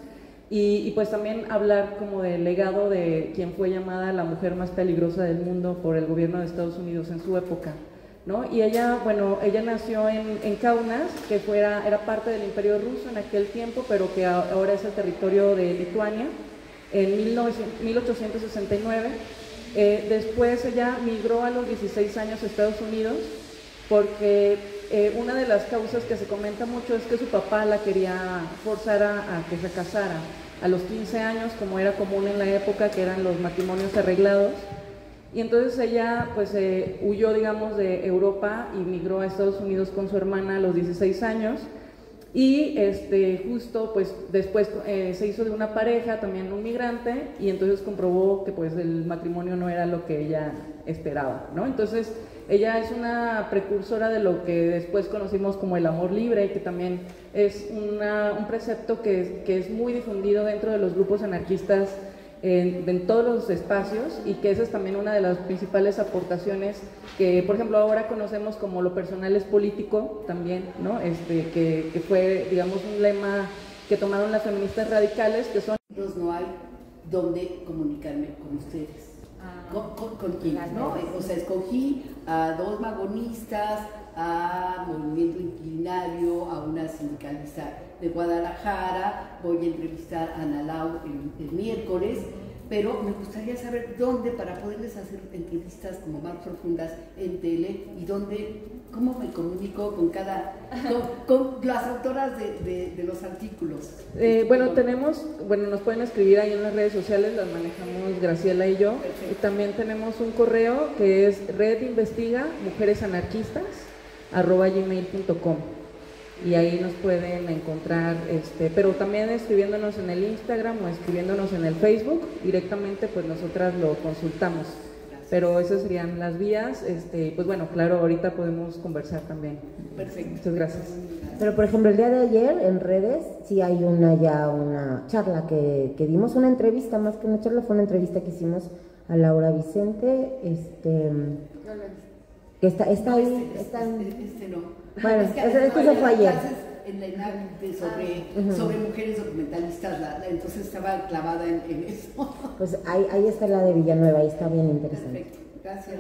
y pues también hablar como del legado de quien fue llamada la mujer más peligrosa del mundo por el gobierno de Estados Unidos en su época, ¿no? Y ella, bueno, ella nació en Kaunas, que era parte del Imperio Ruso en aquel tiempo, pero que ahora es el territorio de Lituania, en 1869. Después ella migró a los 16 años a Estados Unidos, porque una de las causas que se comenta mucho es que su papá la quería forzar a que se casara a los 15 años, como era común en la época, que eran los matrimonios arreglados. Y entonces ella pues huyó, digamos, de Europa y migró a Estados Unidos con su hermana a los 16 años, y justo pues después se hizo de una pareja, también un migrante, y entonces comprobó que pues el matrimonio no era lo que ella esperaba, ¿no? Entonces ella es una precursora de lo que después conocimos como el amor libre, que también es un precepto que es muy difundido dentro de los grupos anarquistas en todos los espacios, y que esa es también una de las principales aportaciones que, por ejemplo, ahora conocemos como lo personal es político también, ¿no? Que fue, digamos, un lema que tomaron las feministas radicales, que son... No hay donde comunicarme con ustedes. ¿Con quién? ¿No? O sea, escogí a 2 magonistas, a Movimiento Inquilinario, a una sindicalista de Guadalajara, voy a entrevistar a Ana Lau el miércoles, pero me gustaría saber dónde para poderles hacer entrevistas como más profundas en tele y cómo me comunico con con las autoras de los artículos. Nos pueden escribir ahí en las redes sociales, las manejamos Graciela y yo. Perfecto. Y también tenemos un correo que es redinvestigamujeresanarquistas@gmail.com. Y ahí nos pueden encontrar, pero también escribiéndonos en el Instagram o escribiéndonos en el Facebook, directamente pues nosotras lo consultamos. Gracias. Pero esas serían las vías, pues bueno, claro, ahorita podemos conversar también. Perfecto. Muchas gracias. Pero por ejemplo, el día de ayer en redes sí hay una charla que dimos, una entrevista, más que una charla, fue una entrevista que hicimos a Laura Vicente, que está ahí, no. Bueno, esto se fue ayer. En la ENAC sobre mujeres documentalistas, entonces estaba clavada en eso. Pues ahí está la de Villanueva, ahí está bien interesante. Perfecto, gracias.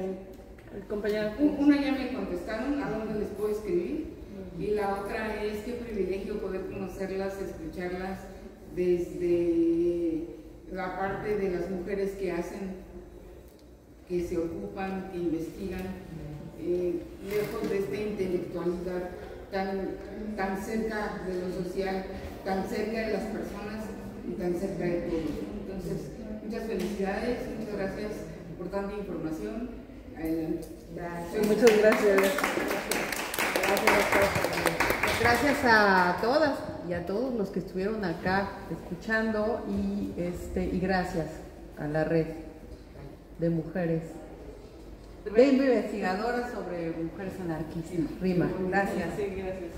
Compañera. Una ya me contestaron, ¿a dónde les puedo escribir? Y la otra es qué privilegio poder conocerlas, escucharlas desde la parte de las mujeres que se ocupan, que investigan, lejos de esta intelectualidad tan cerca de lo social, tan cerca de las personas y tan cerca de todos. Entonces, muchas felicidades, muchas gracias por tanta información. Adelante. Muchas gracias. Gracias a todas y a todos los que estuvieron acá escuchando y gracias a la red de mujeres de investigadoras sobre mujeres anarquistas. RIMA. Gracias. Sí, gracias.